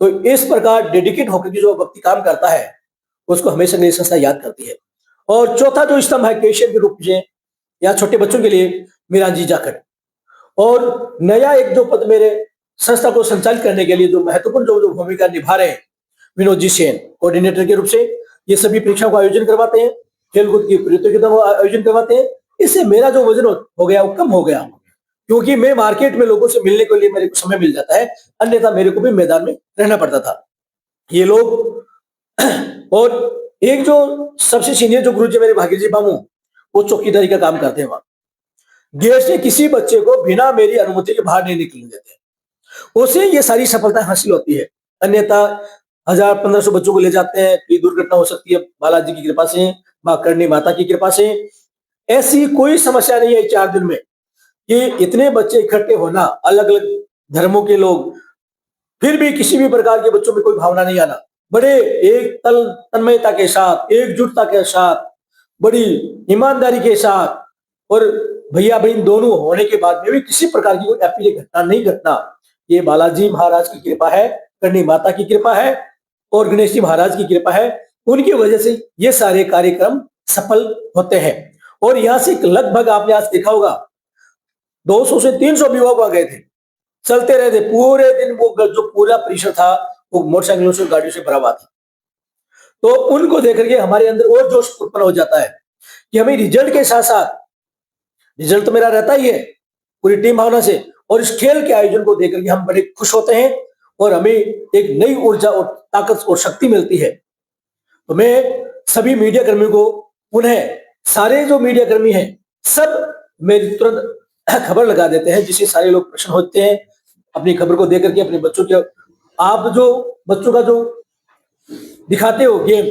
तो इस प्रकार डेडिकेट होकर के जो व्यक्ति काम करता है उसको हमेशा मेरी संस्था याद करती है। और चौथा जो स्तंभ है कैशियर के रूप में या छोटे बच्चों के लिए, मीरा जी जाखड़। और नया एक जो पद मेरे संस्था को संचालित करने के लिए जो महत्वपूर्ण जो भूमिका निभा रहे हैं, विनोद जी सेन कोऑर्डिनेटर के रूप से, ये सभी परीक्षाओं का आयोजन करवाते हैं, खेलकूद की प्रतियोगिताओं का आयोजन करवाते हैं। इससे मेरा जो वजन हो गया वो कम हो गया, क्योंकि मैं मार्केट में लोगों से मिलने के लिए मेरे को समय मिल जाता है, अन्यथा मेरे को भी मैदान में रहना पड़ता था। ये लोग और एक जो सबसे सीनियर जो गुरु जी मेरे भाग्य जी बामू, वो चौकीदारी का काम करते हैं वहां। गेट से किसी बच्चे को बिना मेरी अनुमति के बाहर नहीं निकलने देते, उसे ये सारी सफलता हासिल होती है। अन्यथा 1000-1500 बच्चों को ले जाते हैं, कोई दुर्घटना हो सकती है, बालाजी की कृपा से, मां करणी माता की कृपा से ऐसी कोई समस्या नहीं है 4 दिन में कि इतने बच्चे इकट्ठे होना, अलग अलग धर्मों के लोग, फिर भी किसी भी प्रकार के बच्चों में कोई भावना नहीं आना, बड़े एक तन्मयता के साथ, एकजुटता के साथ, बड़ी ईमानदारी के साथ, और भैया बहन दोनों होने के बाद में भी किसी प्रकार की कोई अप्रिय घटना नहीं घटना। ये बालाजी महाराज की कृपा है, करणी माता की कृपा है और गणेश जी महाराज की कृपा है। उनकी वजह से ये सारे कार्यक्रम सफल होते हैं। और यहाँ से लगभग आपने आज देखा होगा 200 से 300 अभिभावक आ गए थे, चलते रहे थे पूरे दिन। वो जो पूरा परिसर था वो मोटरसाइकिलों से, गाड़ियों से भरा हुआ था। तो उनको देख करके हमारे अंदर और जोश उत्पन्न हो जाता है कि हमें रिजल्ट के साथ साथ, रिजल्ट तो मेरा रहता ही है पूरी टीम भावना से, और इस खेल के आयोजन को देख करके हम बड़े खुश होते हैं और हमें एक नई ऊर्जा और ताकत और शक्ति मिलती है। तो मैं सभी मीडिया कर्मियों को पुनः, सारे जो मीडिया कर्मी हैं सब मेरी तुरंत खबर लगा देते हैं, जिससे सारे लोग प्रसन्न होते हैं अपनी खबर को देख करके। अपने बच्चों के, आप जो बच्चों का जो दिखाते हो गेम,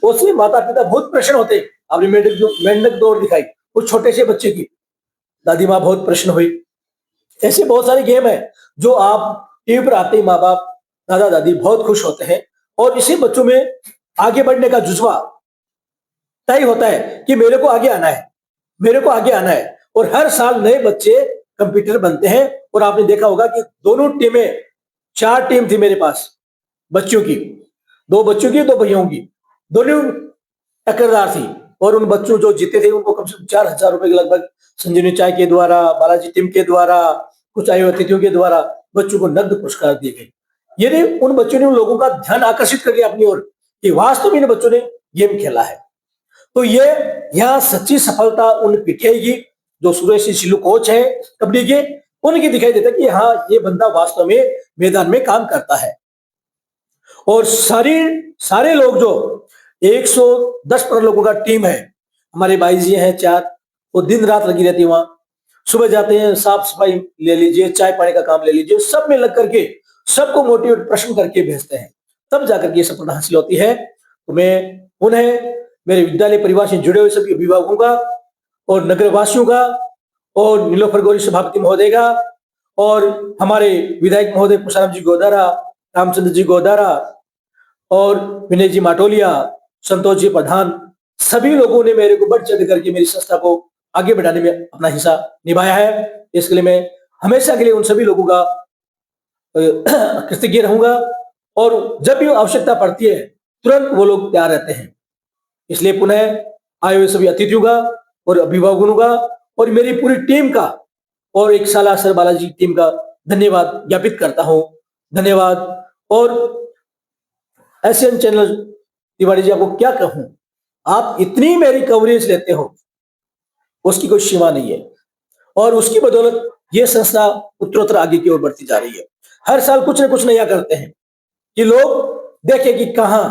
उसमें माता पिता बहुत प्रसन्न होते हैं। आपने मेंढक दौड़ दिखाई उस छोटे से बच्चे की, दादी माँ बहुत प्रसन्न हुई। ऐसे बहुत सारे गेम है जो आप टीवी पर आते ही माँ बाप, दादा दादी बहुत खुश होते हैं, और इसी बच्चों में आगे बढ़ने का जुज्बा तय होता है कि मेरे को आगे आना है, मेरे को आगे आना है। और हर साल नए बच्चे कंप्यूटर बनते हैं। और आपने देखा होगा कि दोनों टीमें, 4 टीम थी मेरे पास बच्चों की, 2 बच्चों की, 2 भैयों की, दोनों टक्करदार थी। और उन बच्चों जो जीते थे उनको कम से कम 4000 रुपए के लगभग संजीवनी चाय के द्वारा, बालाजी टीम के द्वारा, कुछ आयु अतिथियों के द्वारा बच्चों को नकद पुरस्कार दिए गए। ये उन बच्चों ने उन लोगों का ध्यान आकर्षित कर लिया अपनी ओर कि वास्तव में इन बच्चों ने गेम खेला है। तो ये यहाँ सच्ची सफलता उन पीटीआई की, जो सुरेश सिल्लू कोच है कबड्डी के, उनकी दिखाई देता है कि हाँ ये बंदा वास्तव में मैदान में काम करता है। और सारे लोग जो 110 लोगों का टीम है, हमारे भाई जी हैं 4, वो दिन रात लगी रहती है वहां। सुबह जाते हैं, साफ सफाई ले लीजिए, चाय पानी का काम ले लीजिए, सब में लग करके सबको मोटिवेट प्रश्न करके भेजते हैं, तब जाकर के ये सफलता हासिल होती है। तो मैं पुनः मेरे विद्यालय परिवार से जुड़े हुए सभी अभिभावकों का और नगर वासियों का और नीलोफर गौरी सभापति महोदय का और हमारे विधायक महोदय पुषाराम जी गोदारा, रामचंद्र जी गोदारा और विनय जी माटोलिया, संतोष जी प्रधान, सभी लोगों ने मेरे को बढ़ चढ़ करके मेरी संस्था को आगे बढ़ाने में अपना हिस्सा निभाया है। इसके लिए मैं हमेशा के लिए उन सभी लोगों का कृतज्ञ रहूंगा। और जब भी आवश्यकता पड़ती है तुरंत वो लोग तैयार रहते हैं। इसलिए पुनः आए हुए सभी अतिथियों का और अभिभावकों का और मेरी पूरी टीम का और एक साला सर बालाजी टीम का धन्यवाद ज्ञापित करता हूं। धन्यवाद। और एशियन चैनल तिवारी जी, आपको क्या कहूं, आप इतनी मेरी कवरेज लेते हो उसकी कोई सीमा नहीं है। और उसकी बदौलत ये संस्था उत्तरोत्तर आगे की ओर बढ़ती जा रही है। हर साल कुछ न कुछ नया करते हैं कि लोग देखें कि कहां।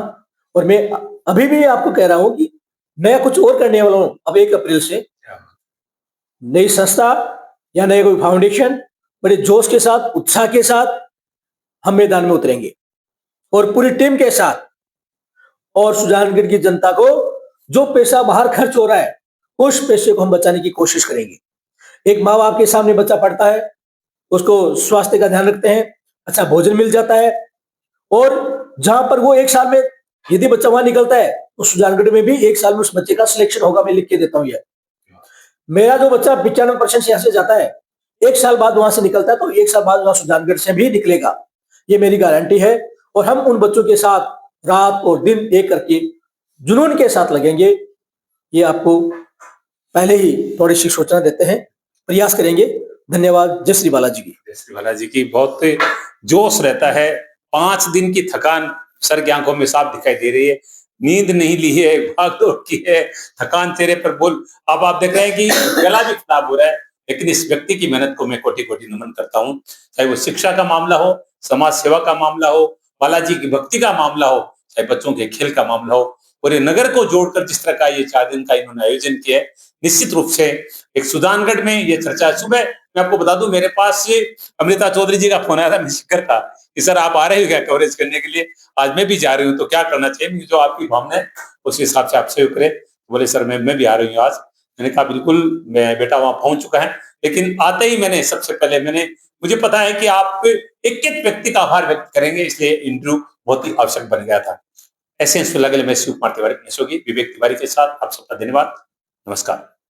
और मैं अभी भी आपको कह रहा हूं कि नया कुछ और करने वाला हूं। अब 1 अप्रैल से नई संस्था या नए कोई फाउंडेशन बड़े जोश के साथ, उत्साह के साथ हम मैदान में उतरेंगे और पूरी टीम के साथ, और सुजानगढ़ की जनता को जो पैसा बाहर खर्च हो रहा है उस पैसे को हम बचाने की कोशिश करेंगे। एक माँ बाप के सामने बच्चा पढ़ता है, उसको स्वास्थ्य का ध्यान रखते हैं, अच्छा भोजन मिल जाता है, और जहां पर वो 1 साल में यदि बच्चा वहां निकलता है तो सुजानगढ़ में भी 1 साल में उस बच्चे का सिलेक्शन होगा। मैं लिख के देता हूं। यह मेरा जो बच्चा 95% यहाँ से जाता है, 1 साल बाद वहां से निकलता है, तो 1 साल बाद वहां सुजानगढ़ से भी निकलेगा। ये मेरी गारंटी है। और हम उन बच्चों के साथ रात और दिन एक करके जुनून के साथ लगेंगे। ये आपको पहले ही थोड़ी सी सूचना देते हैं, प्रयास करेंगे। धन्यवाद। जय श्री बालाजी की। जय श्री बालाजी की। बहुत जोश रहता है। 5 दिन की थकान सर की आंखों में साफ दिखाई दे रही है। नींद नहीं ली है, भागदौड़ की है, थकान चेहरे पर बोल। अब आप देख रहे हैं कि गला भी खराब हो रहा है, लेकिन इस व्यक्ति की मेहनत को मैं कोटि कोटि नमन करता हूं। चाहे वो शिक्षा का मामला हो, समाज सेवा का मामला हो, बालाजी की भक्ति का मामला हो, चाहे बच्चों के खेल का मामला हो, और ये नगर को जोड़कर जिस तरह का ये 4 दिन का इन्होंने आयोजन किया है, निश्चित रूप से एक सुजानगढ़ में ये चर्चा। सुबह मैं आपको बता दूं, मेरे पास अमृता चौधरी जी का फोन आया था, मैं जिक्र था कि सर आप आ रहे हो क्या कवरेज करने के लिए? आज मैं भी जा रही हूँ, तो क्या करना चाहिए, जो आपकी भावना है उस हिसाब से आप सहयोग करें। बोले सर मैं भी आ रही हूँ आज। मैंने कहा बिल्कुल, मैं बेटा वहां पहुंच चुका है, लेकिन आते ही मैंने सबसे पहले मुझे पता है कि आप एक व्यक्ति का आभार व्यक्त करेंगे, इसलिए इंटरव्यू बहुत ही आवश्यक बन गया था। ऐसे लगे मैं शिव कुमार तिवारी, विवेक तिवारी के साथ आप सबका धन्यवाद। नमस्कार।